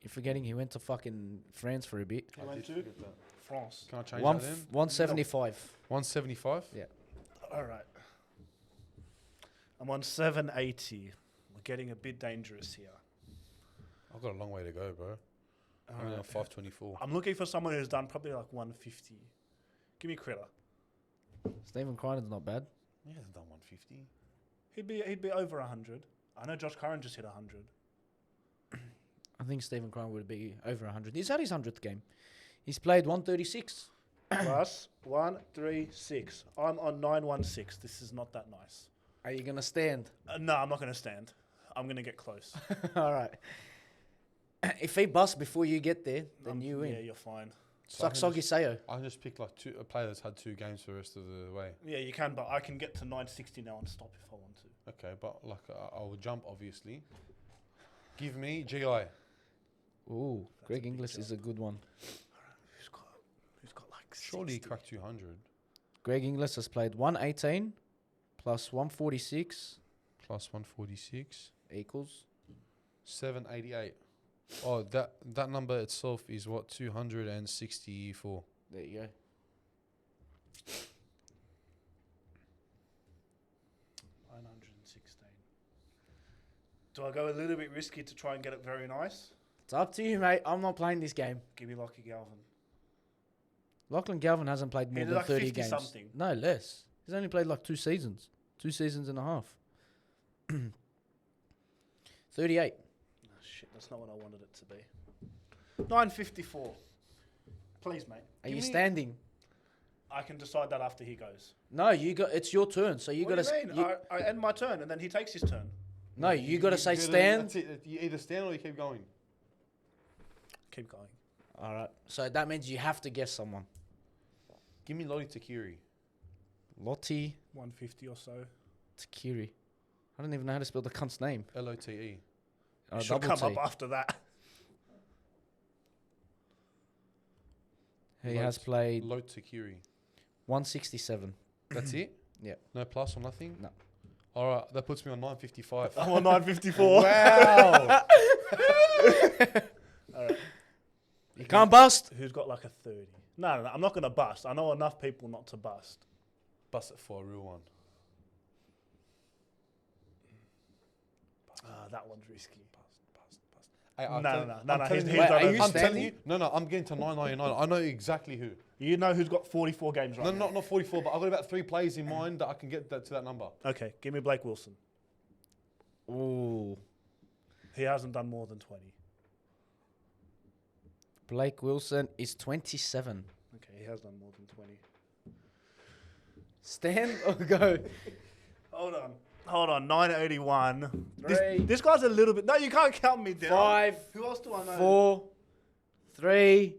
You're forgetting he went to fucking France for a bit. He went to France. Can I change One that then? 175. 175? Yeah. All right. I'm on 780. We're getting a bit dangerous here. I've got a long way to go, bro. I'm only on 524. I'm looking for someone who's done probably like 150. Give me Critter. Stephen Crichton's not bad. He hasn't done 150. He'd be over 100. I know Josh Curran just hit 100. I think Stephen Crichton would be over 100. He's at his 100th game. He's played 136. Plus 136. I'm on 916. This is not that nice. Are you going to stand? No, I'm not going to stand. I'm going to get close. All right. If he busts before you get there, then you win. Yeah, you're fine. So Soggy Sayo. I can just pick like a player that's had 2 games for the rest of the way. Yeah, you can, but I can get to 960 now and stop if I want to. Okay, but like I will jump obviously. Give me GI. Ooh, That's a Greg big Inglis jump. is a good one. Who's got like Surely he 60? cracked 200 Greg Inglis has played 118 plus 146 plus 146 equals 788. Oh, that number itself is what 264. there you go. Do I go a little bit risky to try and get it very nice? It's up to you, mate. I'm not playing this game. Give me Lockie Galvin. Lachlan Galvin hasn't played more He did than like 30 50 games. something. No, less. He's only played like 2 seasons. 2 seasons and a half. 38. Oh, shit, that's not what I wanted it to be. 954. Please, mate. Are Give you me- standing? I can decide that after he goes. No, it's your turn. So you What got do you to. mean? I end my turn and then he takes his turn. No, you got to say gotta- stand. That's it. You either stand or you keep going. Keep going. All right. So that means you have to guess someone. Give me Lottie Takiri. Lottie 150 or so. Takiri. I don't even know how to spell the cunt's name. LOTE. Should Double come T. up after that. He has played Lot Takiri. 167. That's it? Yeah. No plus or nothing? No. All right, that puts me on 955. I'm on 954. Wow. All right. You can't bust. Who's got like a 30? No, I'm not going to bust. I know enough people not to bust. Bust it for a real one. That one's risky. Hey, No. He's Wait, done are over you I'm 50. telling you. No, I'm getting to 999. I know exactly who. You know who's got 44 games right No, now? not 44, but I've got about 3 players in mind that I can get to that number. Okay, give me Blake Wilson. Ooh. He hasn't done more than 20. Blake Wilson is 27. Okay, he has done more than 20. Stand or go? Hold on. 981. Three. This guy's a little bit... No, you can't count me down. 5, Who else do I know? 4, 3,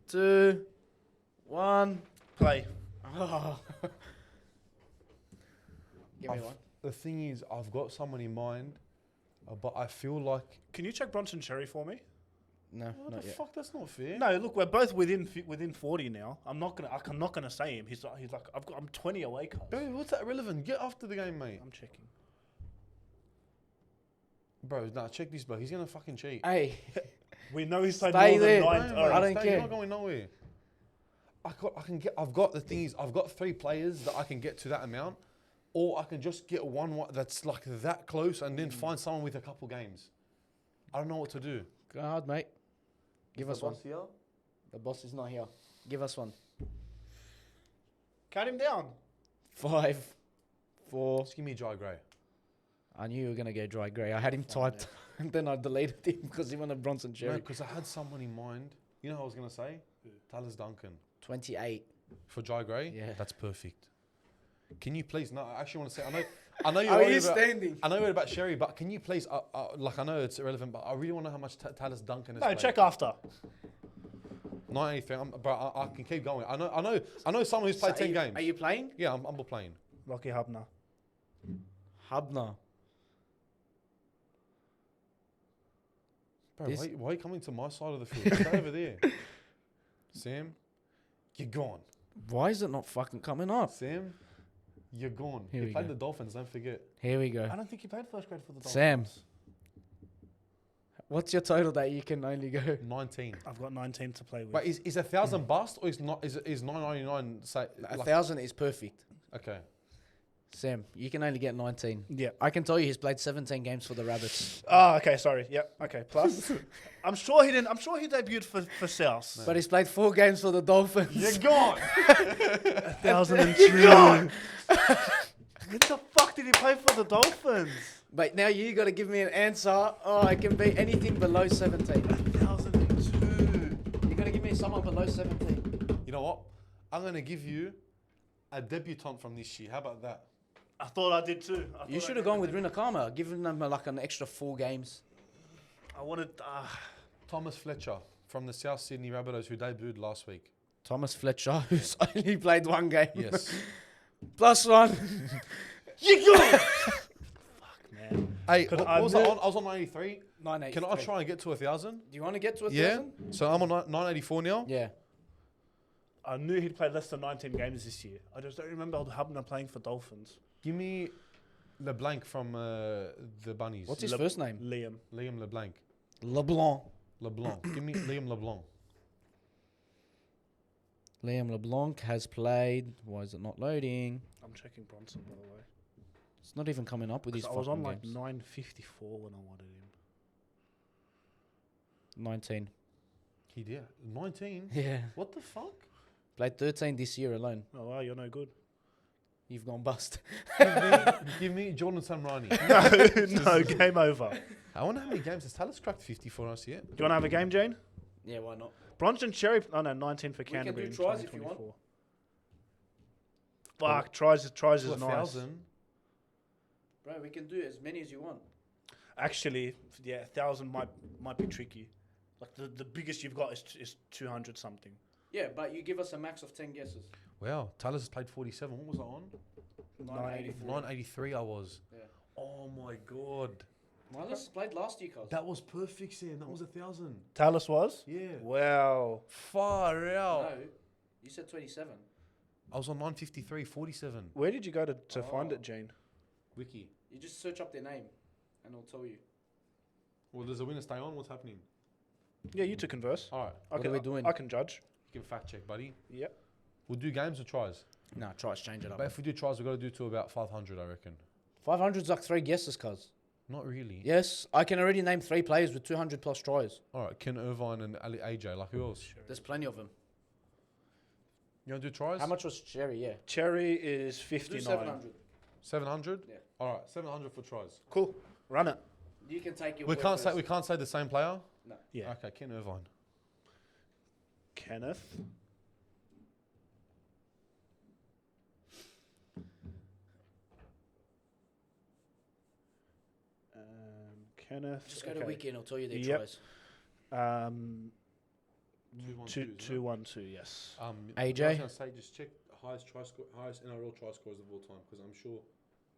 2, 1. Play. Oh. Give me one. The thing is, I've got someone in mind, but I feel like... Can you check Bronson Cherry for me? No, What not the yet. fuck? That's not fair. No, look, we're both within 40 now. I'm not gonna say him. He's like I'm 20 away, cuz. Bro, what's that relevant? Get after the game, mate. I'm checking. Bro, nah, check this, bro. He's going to fucking cheat. Hey, We know he's played Stay more there. than 9. No, All mate, right. I don't stay, care. You're not going nowhere. I've got 3 players that I can get to that amount, or I can just get one that's like that close and then find someone with a couple games. I don't know what to do. go hard, mate. Give us one. The boss is not here. Give us one. Count him down. 5, 4. Just give me Jai Gray. I knew you were gonna go dry grey. I had him typed, and then I deleted him because he wanted Bronson No, Cherry. because I had someone in mind. You know what I was going to say? Talis Duncan. 28. For Jai Gray? Yeah. That's perfect. Can you please... No, I actually want to say... I know you're How are worried you about... standing? I know you're worried about Sherry, but can you please... like, I know it's irrelevant, but I really want to know how much Talis Duncan has No, played. check after. 983. But I can keep going. I know someone who's played 10 games. Are you playing? Yeah, I'm playing. Rocky Hubner. Hubner. Bro, This- why are you coming to my side of the field? Stay over there. Sam, you're gone. Why is it not fucking coming up? Sam, you're gone. Here You we played go. the Dolphins, don't forget. Here we go. I don't think he played first grade for the Dolphins. Sam. What's your total that you can only go? 19. I've got 19 to play with. But is 1,000 bust or is 999 say... 1,000 is perfect. Okay. Sam, you can only get 19. Yeah. I can tell you he's played 17 games for the Rabbits. Oh, okay, sorry. Yep. Okay, plus. I'm sure he debuted for South. But he's played 4 games for the Dolphins. You're gone. 1002. When the fuck did he play for the Dolphins? But now you got to give me an answer. Oh, it can be anything below 17. 1002. You got to give me someone below 17. You know what? I'm going to give you a debutant from this year. How about that? I thought I did too. You should have gone with Rinakama, giving them like an extra 4 games. I wanted. Thomas Fletcher from the South Sydney Rabbitohs who debuted last week. Thomas Fletcher, who's only played 1 game. Yes. +1. You got. Fuck man. Hey, Could what I was I move- on? I was on 93. 983. Can I try and get to 1,000? Do you want to get to 1,000? Yeah. So I'm on 984 now. Yeah. I knew he'd played less than 19 games this year. I just don't remember Hubner playing for Dolphins. Give me LeBlanc from the Bunnies. What's his first name? Liam. Liam LeBlanc. LeBlanc. LeBlanc. Give me Liam LeBlanc. Liam LeBlanc has played. Why is it not loading? I'm checking Bronson, by the way. It's not even coming up with his 'Cause I fucking was on like games. 954 when I wanted him. 19. He did. 19? Yeah. What the fuck? Played 13 this year alone. Oh wow, you're no good. You've gone bust. Give me Jordan Samrani. No, game over. I wonder how many games has Talis cracked 50 for us yet? Do you want to have a game, Jane? Yeah, why not? Bronson Cherry. Oh no, 19 for can Canterbury. do in tries if you want. 2024. Fuck, tries is To nice. 1,000? Bro, we can do as many as you want. Actually, yeah, 1,000 might be tricky. Like the biggest you've got is 200 something. Yeah, but you give us a max of 10 guesses. Wow, Talis has played 47. What was I on? 984. 983 I was. Yeah. Oh my god. Miles played last year, cuz. That was perfect, Sam. That was 1,000. Talus was? Yeah. Wow. Far out. No, you said 27. I was on 953, 47. Where did you go to find it, Jane? Wiki. You just search up their name, and it'll tell you. Well, does the winner stay on? What's happening? Yeah, you two converse. All right. What are we doing? I can judge. You can fact check, buddy. Yep. We'll do games or tries. Nah, try to change it up. But if we do tries, we've got to do to about 500, I reckon. 500's like 3 guesses, cuz. Not really. Yes, I can already name 3 players with 200 plus tries. All right. Ken Irvine and Ali AJ. Like who else? There's plenty of them. You want to do tries? How much was Cherry? Yeah. Cherry is Do 59. 700. 700? Yeah. All right. 700 for tries. Cool. Run it. You can take your We word can't say first. the same player. No. Yeah. Okay. Ken Irvine. Kenneth. Kenneth. Just go to Wiki and I'll tell you their Yep. tries. 212, yes. AJ? I was gonna say just check highest NRL try scores of all time because I'm sure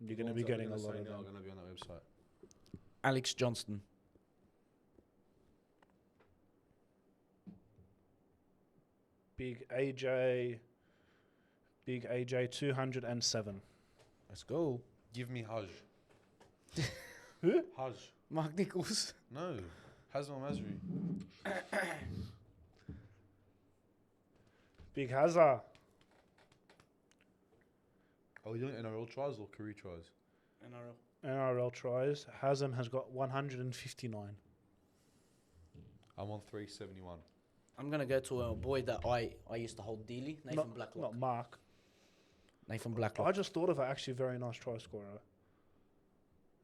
You're going to be getting a lot of now are them. going to be on that website. Alex Johnston. Big AJ, 207. Let's go. Give me Haj. Who? Haj. Mark Nichols. No. Hazma Masri. Big Hazard. Are we doing NRL tries or career tries? NRL. NRL tries. Hazem has got 159. I'm on 371. I'm gonna go to a boy that I used to hold dearly, Nathan Blacklock. Not Mark. Nathan I Blacklock. just thought of it. Actually, very nice try scorer.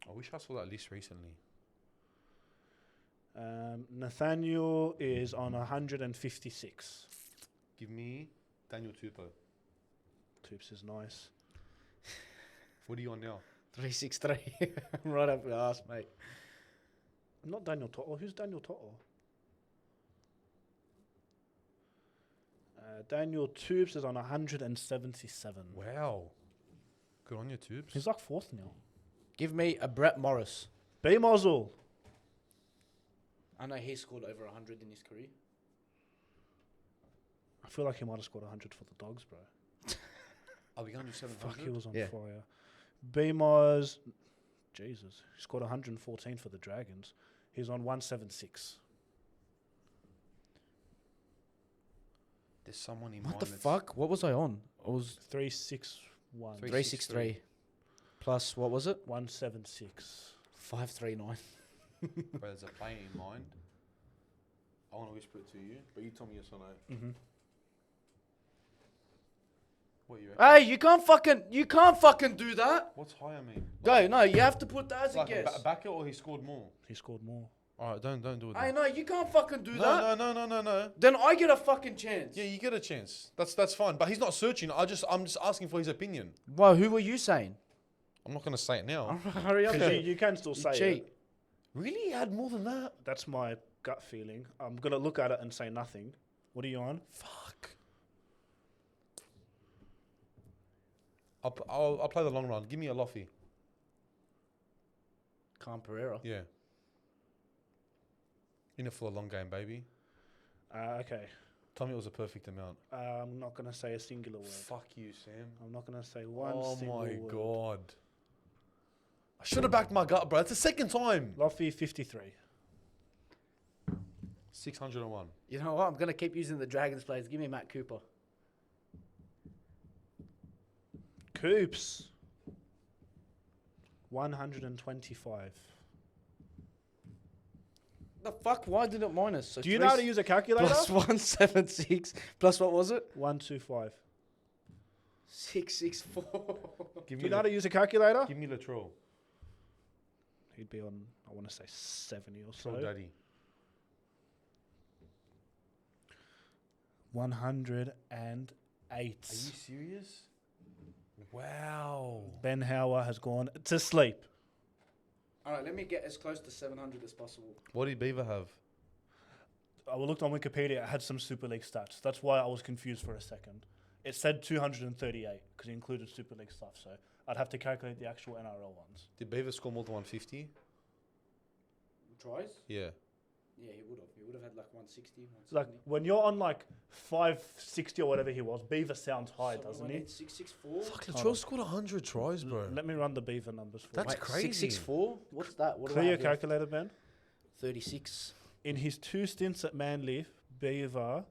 I wish I saw that list recently. Nathaniel is on 156. Give me Daniel Tupou. Toops is nice. What are you on now? 363. I'm right up your ass, mate. Not Daniel Toto. Who's Daniel Toto? Daniel Toops is on 177. Wow. Good on you, Tubes. He's like fourth now. Give me a Brett Morris. B Mozzle. I know he scored over 100 in his career. I feel like he might have scored 100 for the Dogs, bro. Are we going to 700? Fuck, he was on Yeah. fire. B Moz. Jesus. He scored 114 for the Dragons. He's on 176. There's someone in What mind the that's- fuck? What was I on? I was 361. 363. Plus, what was it? 176. 539. But there's a player in mind. I want to whisper it to you, but you tell me yes or no. Mm-hmm. What you reckon? Hey, you can't fucking do that. What's higher mean? Go, no, you have to put that as a Like guess. backer or he scored more? He scored more. All right, don't do it. Hey, then. no, you can't fucking do that. No. Then I get a fucking chance. Yeah, you get a chance. That's fine. But he's not searching. I'm just asking for his opinion. Well, who were you saying? I'm not gonna say it now. Hurry up. Because you can still You say cheat. it. Really? He had more than that? That's my gut feeling. I'm going to look at it and say nothing. What are you on? Fuck. I'll play the long run. Give me a Loffy. Cam Pereira. Yeah. In it for a long game, baby. Okay. Tell me it was a perfect amount. I'm not going to say a singular word. Fuck you, Sam. I'm not going to say one Oh single my word. god. I should have backed my gut, bro. It's the second time. Loffy, 53. 601. You know what? I'm going to keep using the Dragons players. Give me Matt Cooper. Coops. 125. The fuck? Why did it minus? So Do you know how to use a calculator? plus 176 plus what was it? 125. 664. Give Do you know how to use a calculator? Give me Latrell. He'd be on, I want to say 70 or so. Latrell Daddy. 108. Are you serious? Wow. Ben Hauer has gone to sleep. All right, let me get as close to 700 as possible. What did Beaver have? I looked on Wikipedia. It had some Super League stats. That's why I was confused for a second. It said 238 because it included Super League stuff. So I'd have to calculate the actual NRL ones. Did Beaver score more than 150? Tries? Yeah. Yeah, he would have. He would have had like 160, Like 170. when you're on like 560 or whatever he was, Beaver sounds high, doesn't he? 664. Fuck, Hold on. Latrell scored 100 tries, bro. Let me run the Beaver numbers for That's you. crazy. 664? What's that? What do I Clear have here? calculator, Ben. 36. In his 2 stints at Manly, Beaver.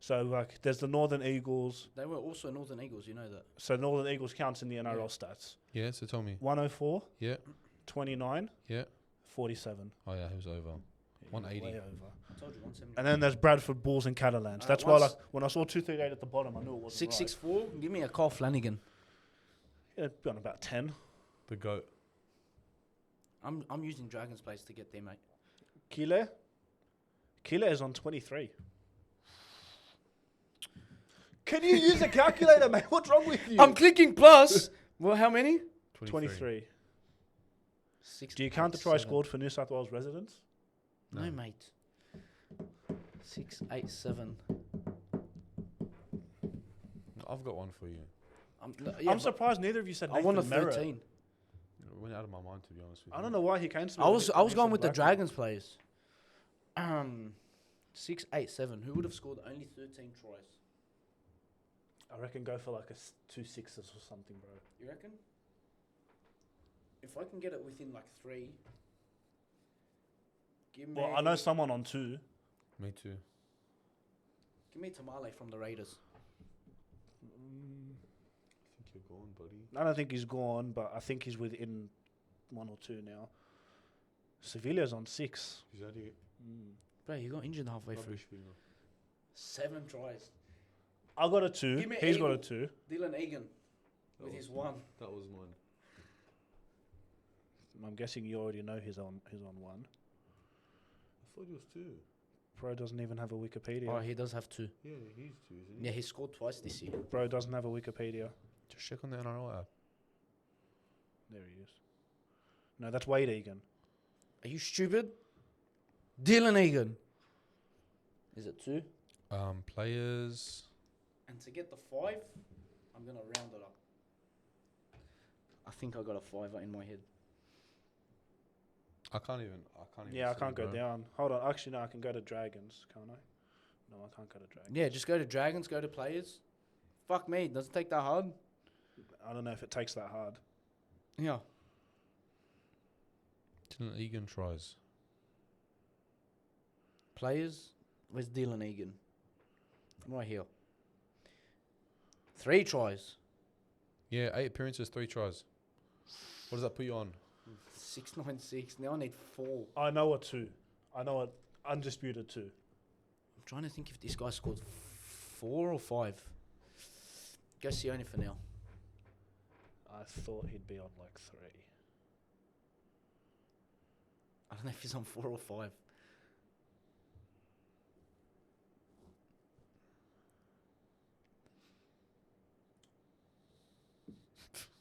So like, there's the Northern Eagles. They were also Northern Eagles, you know that. So Northern Eagles counts in the NRL stats. Yeah, so tell me. 104, Yeah. 29, Yeah. 47. Oh, yeah, he was over. 180. Way over. I told you 170. And then there's Bradford Bulls and Catalans. That's why, once- like, when I saw 238 at the bottom, I knew it wasn't 664. Give me a Carl Flanagan. right. Yeah, it'd be on about 10. The GOAT. I'm using Dragons players to get there, mate. Kile is on 23. Can you use a calculator, mate? What's wrong with you? I'm clicking plus. Well, how many? 23. 6, Do you count the try scored for New South Wales residents? No, No. mate. 687. I've got one for you. I'm surprised neither of you said I Nathan want a Merritt. 13. It went out of my mind, to be honest with you. I don't know why he came to me. I with was it I when was you going said with the Blackwood. Dragons players. 687. Who would have scored only 13 tries? I reckon go for like a 2 sixes or something, bro. You reckon? If I can get it within like 3, give me. Well, I know someone on 2. Me too. Give me Tamale from the Raiders. I think you're gone, buddy. I don't think he's gone, but I think he's within 1 or 2 now. Sevilla's on 6. Is that it? Bro, you got injured halfway through. Rubbish finger. 7 tries. I got a 2. Give me He's got a Eagle. 2. Dylan Egan That with was- his 1. That was mine. I'm guessing you already know he's on 1. I thought he was 2. Bro doesn't even have a Wikipedia. Oh, he does have 2. Yeah, he's 2, isn't he? Yeah, he scored twice this year. Bro doesn't have a Wikipedia. Just check on the NRL app. There he is. No, that's Wade Egan. Are you stupid? Dylan Egan. Is it 2? Players. And to get the 5, I'm going to round it up. I think I got a 5 in my head. I can't even. Yeah, I see, can't go bro. down. Hold on. Actually, no, I can go to Dragons, can't I? No, I can't go to Dragons. Yeah, just go to Dragons, go to players. Fuck me, doesn't take that hard. I don't know if it takes that hard. Yeah. Dylan Egan tries. Players, where's Dylan Egan? Right here. 3 tries. Yeah, 8 appearances, 3 tries. What does that put you on? 696. Now I need 4. I know a 2. I know an undisputed 2. I'm trying to think if this guy scored 4 or 5. Go Sione for now. I thought he'd be on like 3. I don't know if he's on 4 or 5.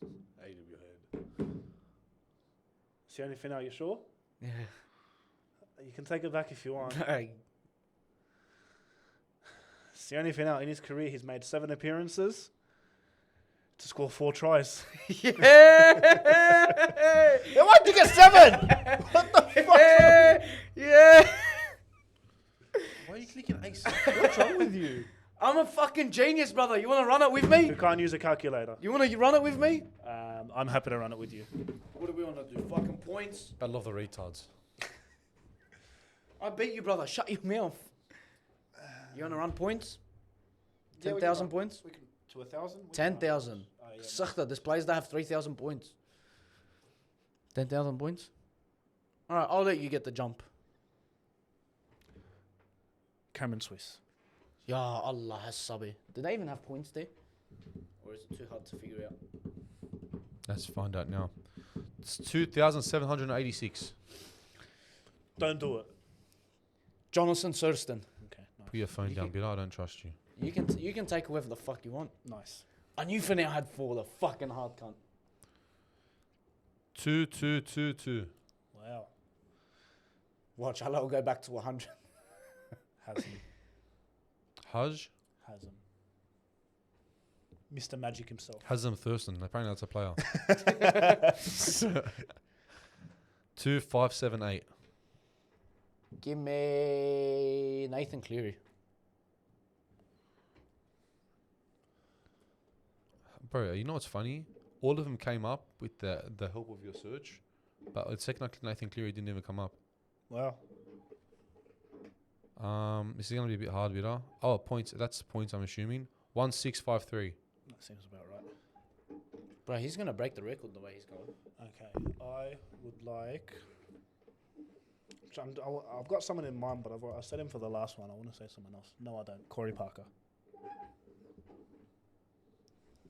Out of your head. See anything out? You sure? Yeah. You can take it back if you want. Hey, It's the only thing out in his career. He's made 7 appearances to score 4 tries. yeah. Why'd you get 7? What the fuck? Yeah. Why are you clicking ace? What's wrong with you? I'm a fucking genius, brother. You want to run it with me? You can't use a calculator. You want to run it with me? I'm happy to run it with you. What do we want to do? Fucking points? I love the retards. I beat you, brother. Shut your mouth. You want to run points? Yeah, we can 10,000 run. points? We can to 1,000. 10,000. Yeah, Suchter, this plays to have 3,000 points. 10,000 points? Alright, I'll let you get the jump. Cameron Swiss. Ya Allah has subby. Do they even have points there? Or is it too hard to figure out? Let's find out now. It's 2,786. Don't do it. Jonathan Thurston. Okay. Nice. Put your phone You down, can- Bill. I don't trust you. You can take whoever the fuck you want. Nice. And you for now had 4, the fucking hard cunt. 2,222. Wow. Watch, I'll go back to 100. Hasn't. Haj? Hasn't. Mr. Magic himself. Hazem Thurston. Apparently that's a player. 2,578. Give me Nathan Cleary. Bro, you know what's funny? All of them came up with the help of your search, but the second I clicked Nathan Cleary didn't even come up. Wow. This is gonna be a bit hard, Bitter. Oh, points. That's points. I'm assuming 1,653. That seems about right. Bro, he's going to break the record the way he's going. Okay. I would like. I've got someone in mind, but I said him for the last one. I want to say someone else. No, I don't. Corey Parker.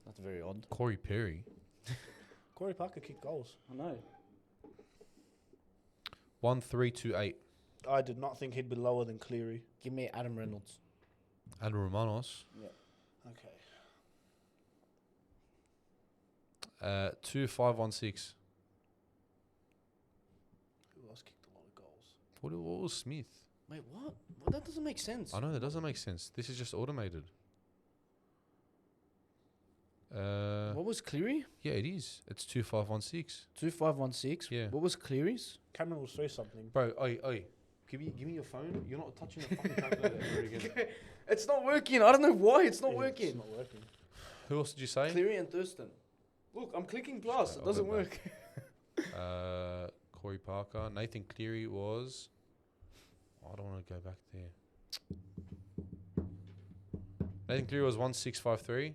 That's very odd. Corey Perry. Corey Parker kicked goals. I know. 1,328. I did not think he'd be lower than Cleary. Give me Adam Reynolds. Adam Romanos. Yeah. Okay. 2,516. Who else kicked a lot of goals? What was Smith? Wait, what? Well, that doesn't make sense. I know that doesn't make sense. This is just automated. What was Cleary? Yeah, it is. It's 2,516. 2516. Yeah. What was Cleary's? Cameron will say something. Bro, oi. Give me your phone. You're not touching the fucking calculator ever again. It's not working. I don't know why it's not Yeah, working. It's not working. Who else did you say? Cleary and Thurston. Look, I'm clicking plus. Shit, It I'll doesn't go work. Corey Parker. Nathan Cleary was. I don't want to go back there. Nathan Cleary was 1,653.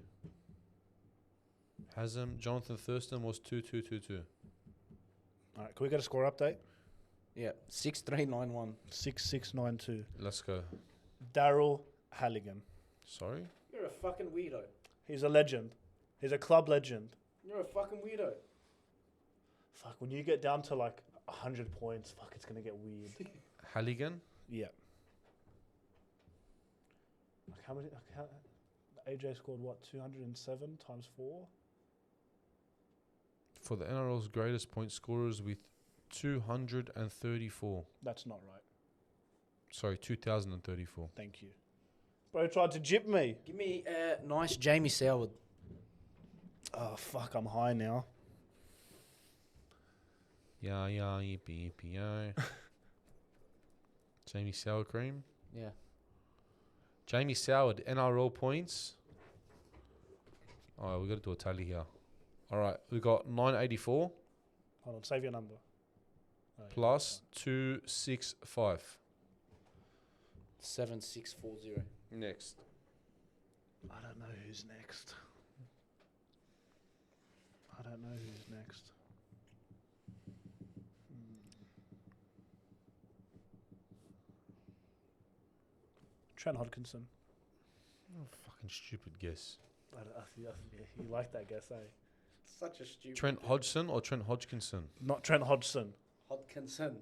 Hasem. Jonathan Thurston was 2,222. All right. Can we get a score update? Yeah, 6391. 6692. Let's go. Daryl Halligan. Sorry? You're a fucking weirdo. He's a legend. He's a club legend. You're a fucking weirdo. Fuck, when you get down to like 100 points, fuck, it's gonna get weird. Halligan? Yeah. Like how many? AJ scored what? 207 times 4. For the NRL's greatest point scorers with 234. That's not right. Sorry, 2034. Thank you. Bro tried to jip me. Give me a nice Jamie Soward. Oh fuck, I'm high now. Yeah, yippee, yippee, yo. Jamie Sour Cream. Yeah. Jamie Soward, NRL points. Alright, we got to do a tally here. Alright, we got 984 Hold on, save your number. Oh, plus 265. 7640. Next. I don't know who's next. I don't know who's next. Trent Hodkinson. Oh, fucking stupid guess. You like that guess, eh? Such a stupid. Trent Hodgson or Trent Hodgkinson? Not Trent Hodgson. Hodkinson.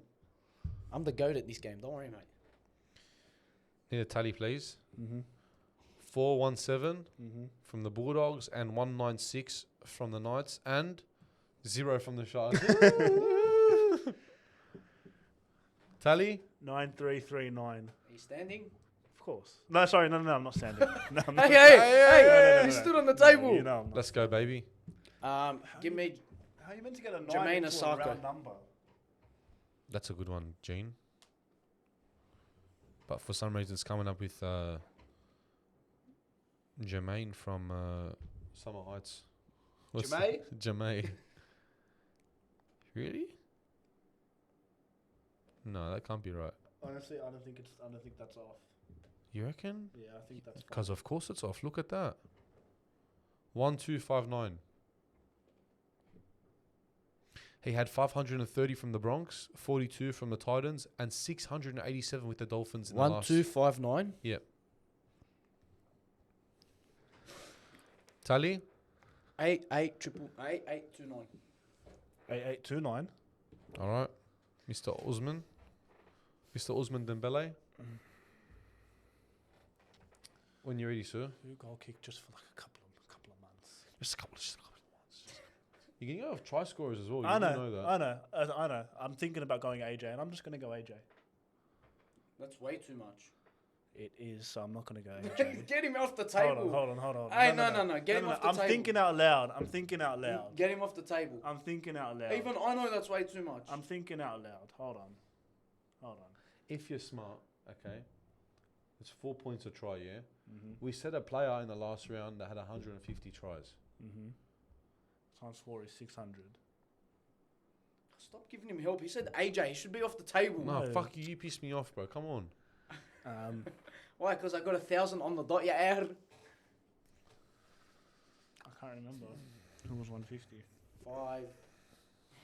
I'm the goat at this game. Don't worry, mate. Need a tally, please. Mm-hmm. 417 Mm-hmm. from the Bulldogs and 196 from the Knights and 0 from the Sharks. Tally? 9339. Are you standing? Of course. No, sorry, no, I'm not standing. No, I'm not. Hey, hey, hey, hey! no, You no. stood on the No, table. you know I'm not. Let's go, baby. Give me. How are you meant to get a 9 Jermaine into a Osako. round number? That's a good one, Gene. But for some reason, it's coming up with Jermaine from Summer Heights. Jermaine? Jermaine. Really? No, that can't be right. Honestly, I don't think that's off. You reckon? Yeah, I think that's fine. Because of course it's off. Look at that. 1259. He had 530 from the Bronx, 42 from the Titans, and 687 with the Dolphins in the last. 1259. Yep. Tally? 8829. 8829. All right. Mr. Usman. Mr. Usman Dembele. When you're ready, sir. Who goal kicked just for like a couple of months? Just a couple of months. You can go off try scorers as well. You I do know, that. I know. I'm thinking about going AJ, and I'm just going to go AJ. That's way too much. It is, so I'm not going to go AJ. Get him off the table. Hold on. Hey, no. Get him off the table. I'm thinking out loud. Get him off the table. I'm thinking out loud. Even I know that's way too much. I'm thinking out loud. Hold on. If you're smart, okay, it's 4 points a try, yeah? Mm-hmm. We set a player in the last round that had 150 tries. Mm-hmm. Times 4 is 600. Stop giving him help. He said AJ. He should be off the table. No, No. fuck you. You pissed me off, bro. Come on. Why? Because I got 1,000 on the dot. Yeah. I can't remember. Who was 150? 5, 4,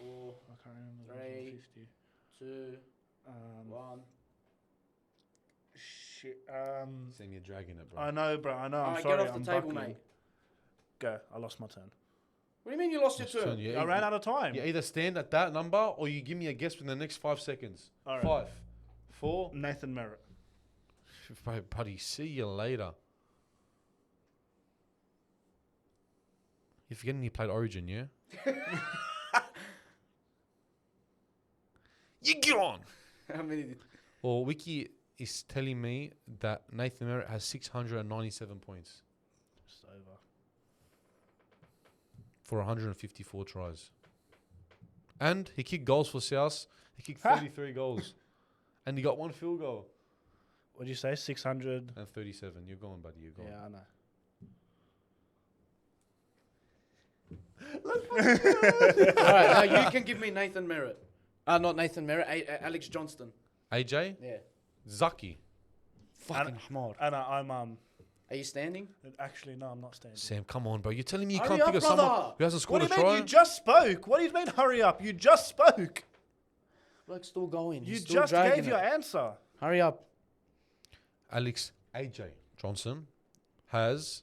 I can't remember. 3, 150. 2, 1. Shit. Saying you're dragging it, bro. I know, bro. I know. I'm Alright, sorry. get off I'm the table, buckling. mate. Go. I lost my turn. What do you mean you lost your It's turn, turn? yeah. I ran out of time. You either stand at that number or you give me a guess within the next 5 seconds. All right. 5, 4. Nathan Merritt. Bro, buddy, see you later. You're forgetting he played Origin, yeah? You get on! How many did... Well, Wiki is telling me that Nathan Merritt has 697 points Just over. for 154 tries. And he kicked goals for South. He kicked 33 goals. And he got 1 field goal. What did you say? 600. And 37. You're gone, buddy. You're gone. Yeah, I know. Alright, now you can give me Nathan Merritt. Not Nathan Merritt. Alex Johnston. AJ? Yeah. Zaki. Fucking Ahmad. And I'm Are you standing? actually no, I'm not standing. Sam, come on, bro. You're telling me you Hurry can't up, think of someone brother. who hasn't What scored do a you mean? try? You just spoke. What do you mean? Hurry up! You just spoke. Bloke's still going. You He's still just dragging gave your it. answer. Hurry up. Alex AJ Johnson has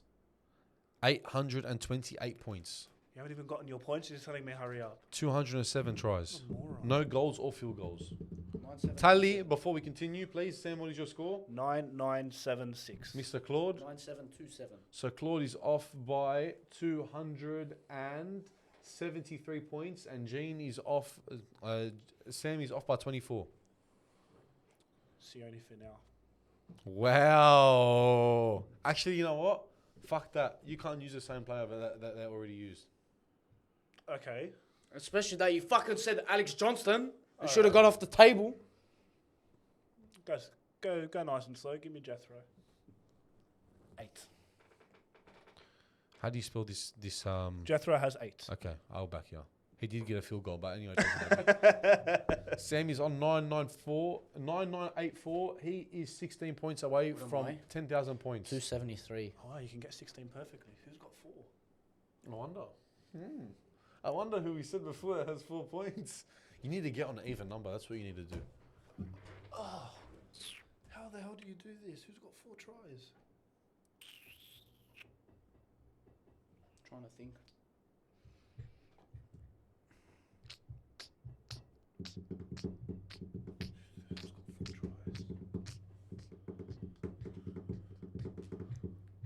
828 points, You haven't even gotten your points. You're just telling me hurry up. 207 tries. Moron. No goals or field goals. 9-7. Tally, before we continue, please. Sam, what is your score? 9976. Mr. Claude. 9727. So Claude is off by 273 points, and Gene is off. Sam is off by 24. See only for now. Wow. Actually, you know what? Fuck that. You can't use the same player that they already used. Okay. Especially that you fucking said Alex Johnston. You should have got off the table. Guys, go nice and slow. Give me Jethro. 8. How do you spell this? Jethro has 8. Okay, I'll back you. He did get a field goal, but anyway. Sam is on 9984. He is 16 points away What am from I? 10,000 points. 273. Oh, you can get 16 perfectly. Who's got 4? I wonder. I wonder who we said before that has 4 points. You need to get on an even number. That's what you need to do. Oh, how the hell do you do this? Who's got 4 tries? Trying to think.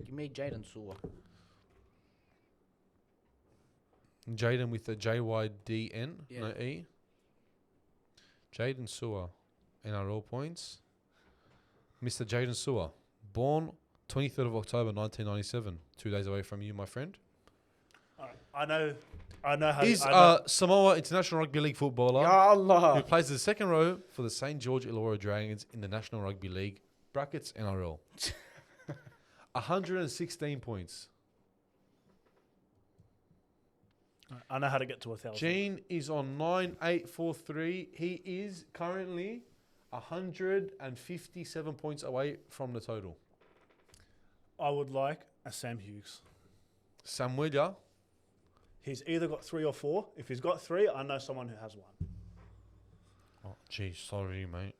Give me Jaden Sewer. Jaden with a JYDN, Yeah. no E. Jaden Sewer, NRL points. Mr. Jaden Sewer, born 23rd of October 1997, 2 days away from you, my friend. Alright, I know how. He's I know- a Samoa International Rugby League footballer Ya who Allah. plays the second row for the St. George Illawarra Dragons in the National Rugby League, brackets NRL. 116 points. I know how to get to 1,000. Gene is on 9843. He is currently 157 points away from the total. I would like a Sam Hughes. Samuela, He's either got 3 or 4. If he's got 3, I know someone who has 1. oh geez, sorry mate.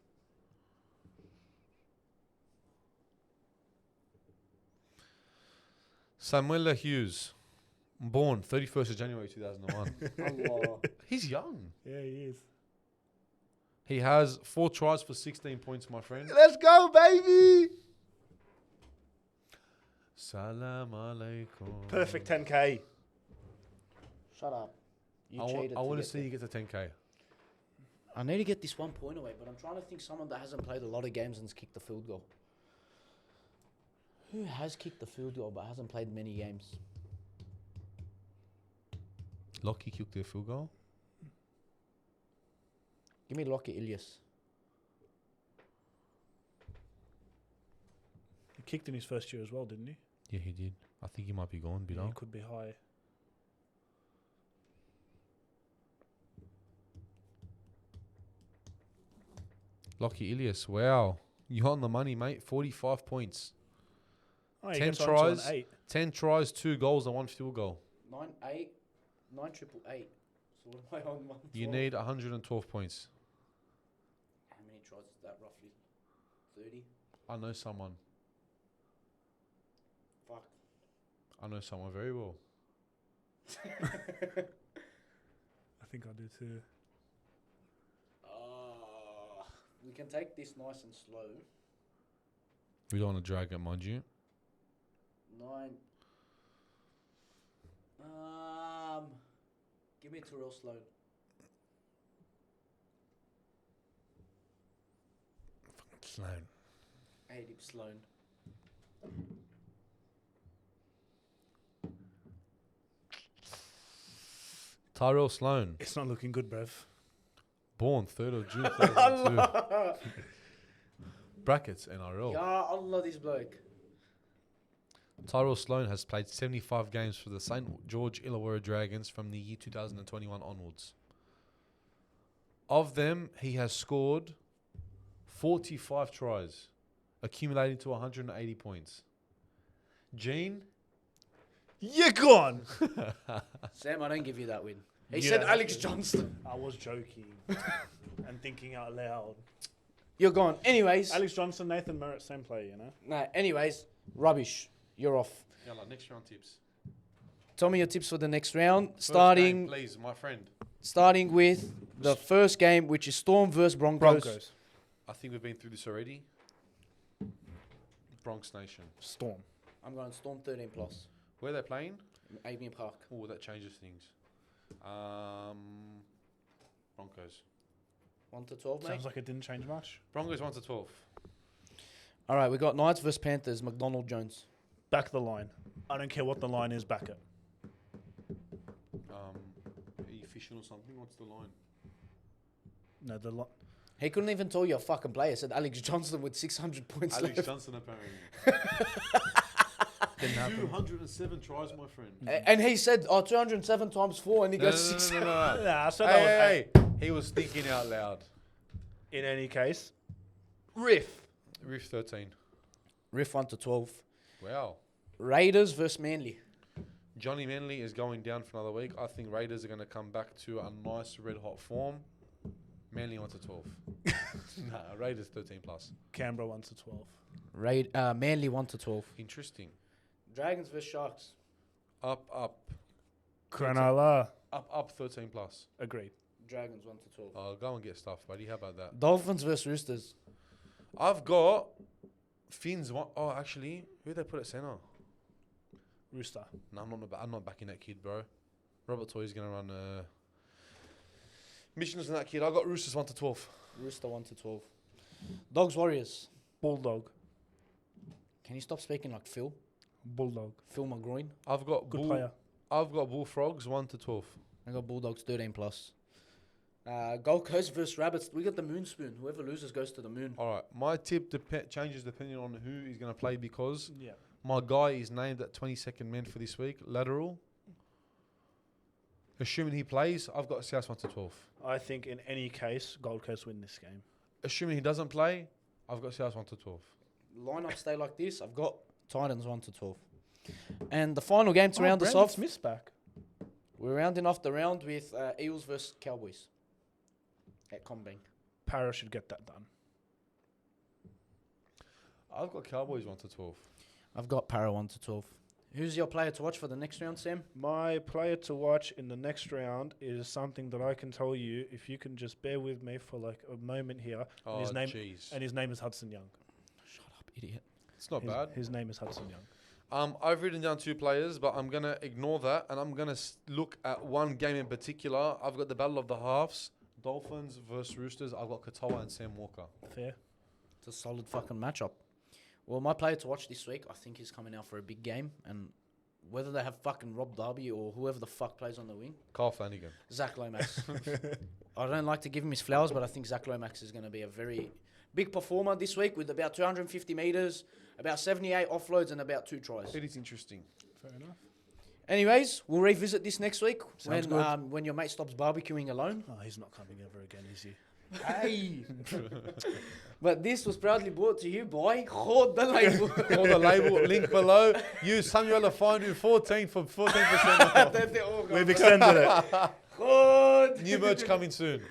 Samuela Hughes, born 31st of January 2001. Allah. He's young. Yeah, he is. He has 4 tries for 16 points, my friend. Let's go, baby! Salam alaikum. Perfect 10K. Shut up. You I cheated. want to get see you get to 10K. I need to get this 1 point away, but I'm trying to think someone that hasn't played a lot of games and's kicked the field goal. Who has kicked the field goal but hasn't played many games? Lockie kicked their field goal. Give me Lockie Ilias. He kicked in his first year as well, didn't he? Yeah, he did. I think he might be gone, Yeah, Bilal. he could be high. Lockie Ilias, wow. You're on the money, mate. 45 points. Oh, he 10 gets on to an tries. 8. 10 tries, 2 goals, and 1 field goal. 9-8. 9-8-8. So what am I on? 112? You need 112 points. How many tries is that roughly? 30? I know someone. Fuck. I know someone very well. I think I do too. We can take this nice and slow. We don't want to drag it, mind you. 9. Give me Terrell Sloan. Sloan. Adib Sloan. Tyrell Sloan, It's not looking good, bruv. born 3rd of June 2002. Brackets NRL. Ya Allah, this bloke. Tyrell Sloan has played 75 games for the St. George Illawarra Dragons from the year 2021 onwards. Of them, he has scored 45 tries, accumulating to 180 points. Gene, You're gone! Sam, I don't give you that win. He Yeah, said that's Alex good. Johnston. I was joking. and thinking out loud. You're gone. Anyways. Alex Johnson, Nathan Merritt, same player, you know? Nah, anyways. Rubbish. You're off. Yeah, like next round tips. Tell me your tips for the next round. First game, please, my friend. Starting with the first game, which is Storm versus Broncos. I think we've been through this already. Bronx Nation. Storm. I'm going Storm 13 plus. Where are they playing? Avian Park. Oh, that changes things. Broncos. 1 to 12, mate. Sounds like it didn't change much. Broncos 1 to 12. All right, we got Knights versus Panthers. McDonald Jones. Back the line. I don't care what the line is, back it. Are you fishing or something? What's the line? No, the line. He couldn't even tell you a fucking player. Said Alex Johnson with 600 points Alex left. Johnson, apparently. Didn't happen. 207 tries, my friend. And he said, 207 times 4, and he goes 6. No. Nah, so that was Hey, he was thinking out loud. in any case. Riff 13. Riff 1 to 12. Wow. Raiders versus Manly. Johnny Manley is going down for another week. I think Raiders are going to come back to a nice red hot form. Manly 1 to 12. Nah, Raiders 13 plus. Canberra 1 to 12. Manly 1 to 12. Interesting. Dragons versus Sharks. Up. Cronulla. Up 13 plus. Agreed. Dragons 1 to 12. I'll go and get stuff, buddy. How about that? Dolphins versus Roosters. I've got Finns. Oh, actually, who they put at centre? Rooster. No, I'm not backing that kid, bro. Robert Toy's going to run missions on that kid. I got Roosters 1 to 12. Rooster 1 to 12. Dogs Warriors. Bulldog. Can you stop speaking like Phil? Bulldog. Phil McGroin. I've got Good player. I've got Bullfrogs 1 to 12. I got Bulldogs 13 plus. Gold Coast versus Rabbits. We got the Moon Spoon. Whoever loses goes to the moon. All right, my tip changes depending on who is going to play because Yeah. my guy is named at 22nd man for this week, lateral. Assuming he plays, I've got South 1 to 12. I think in any case, Gold Coast win this game. Assuming he doesn't play, I've got South 1 to 12. Lineup stay like this. I've got Titans 1 to 12. And the final game to round us Brandon off. Smith's back. We're rounding off the round with Eagles versus Cowboys at Combank. Para should get that done. I've got Cowboys 1 to 12. I've got Para 1 to 12. Who's your player to watch for the next round, Sam? My player to watch in the next round is something that I can tell you if you can just bear with me for like a moment here. Oh, jeez. And his name is Hudson Young. Shut up, idiot. It's not bad. His name is Hudson Young. I've written down 2 players, but I'm going to ignore that, and I'm going to look at one game in particular. I've got the Battle of the Halves, Dolphins versus Roosters. I've got Katoa and Sam Walker. Fair. It's a solid fucking matchup. Well, my player to watch this week, I think he's coming out for a big game, and whether they have fucking Rob Darby or whoever the fuck plays on the wing, Carl Flanagan. Zach Lomax. I don't like to give him his flowers, but I think Zach Lomax is going to be a very big performer this week with about 250 metres, about 78 offloads, and about 2 tries. It is interesting. Fair enough. Anyways, we'll revisit this next week Sounds when your mate stops barbecuing alone. Oh, he's not coming ever again, is he? Hey! But this was proudly brought to you by KHOD the label. Or the label link below. Use Samuel Afandu 14 for 14% off. We've extended it. KHOD! New merch coming soon.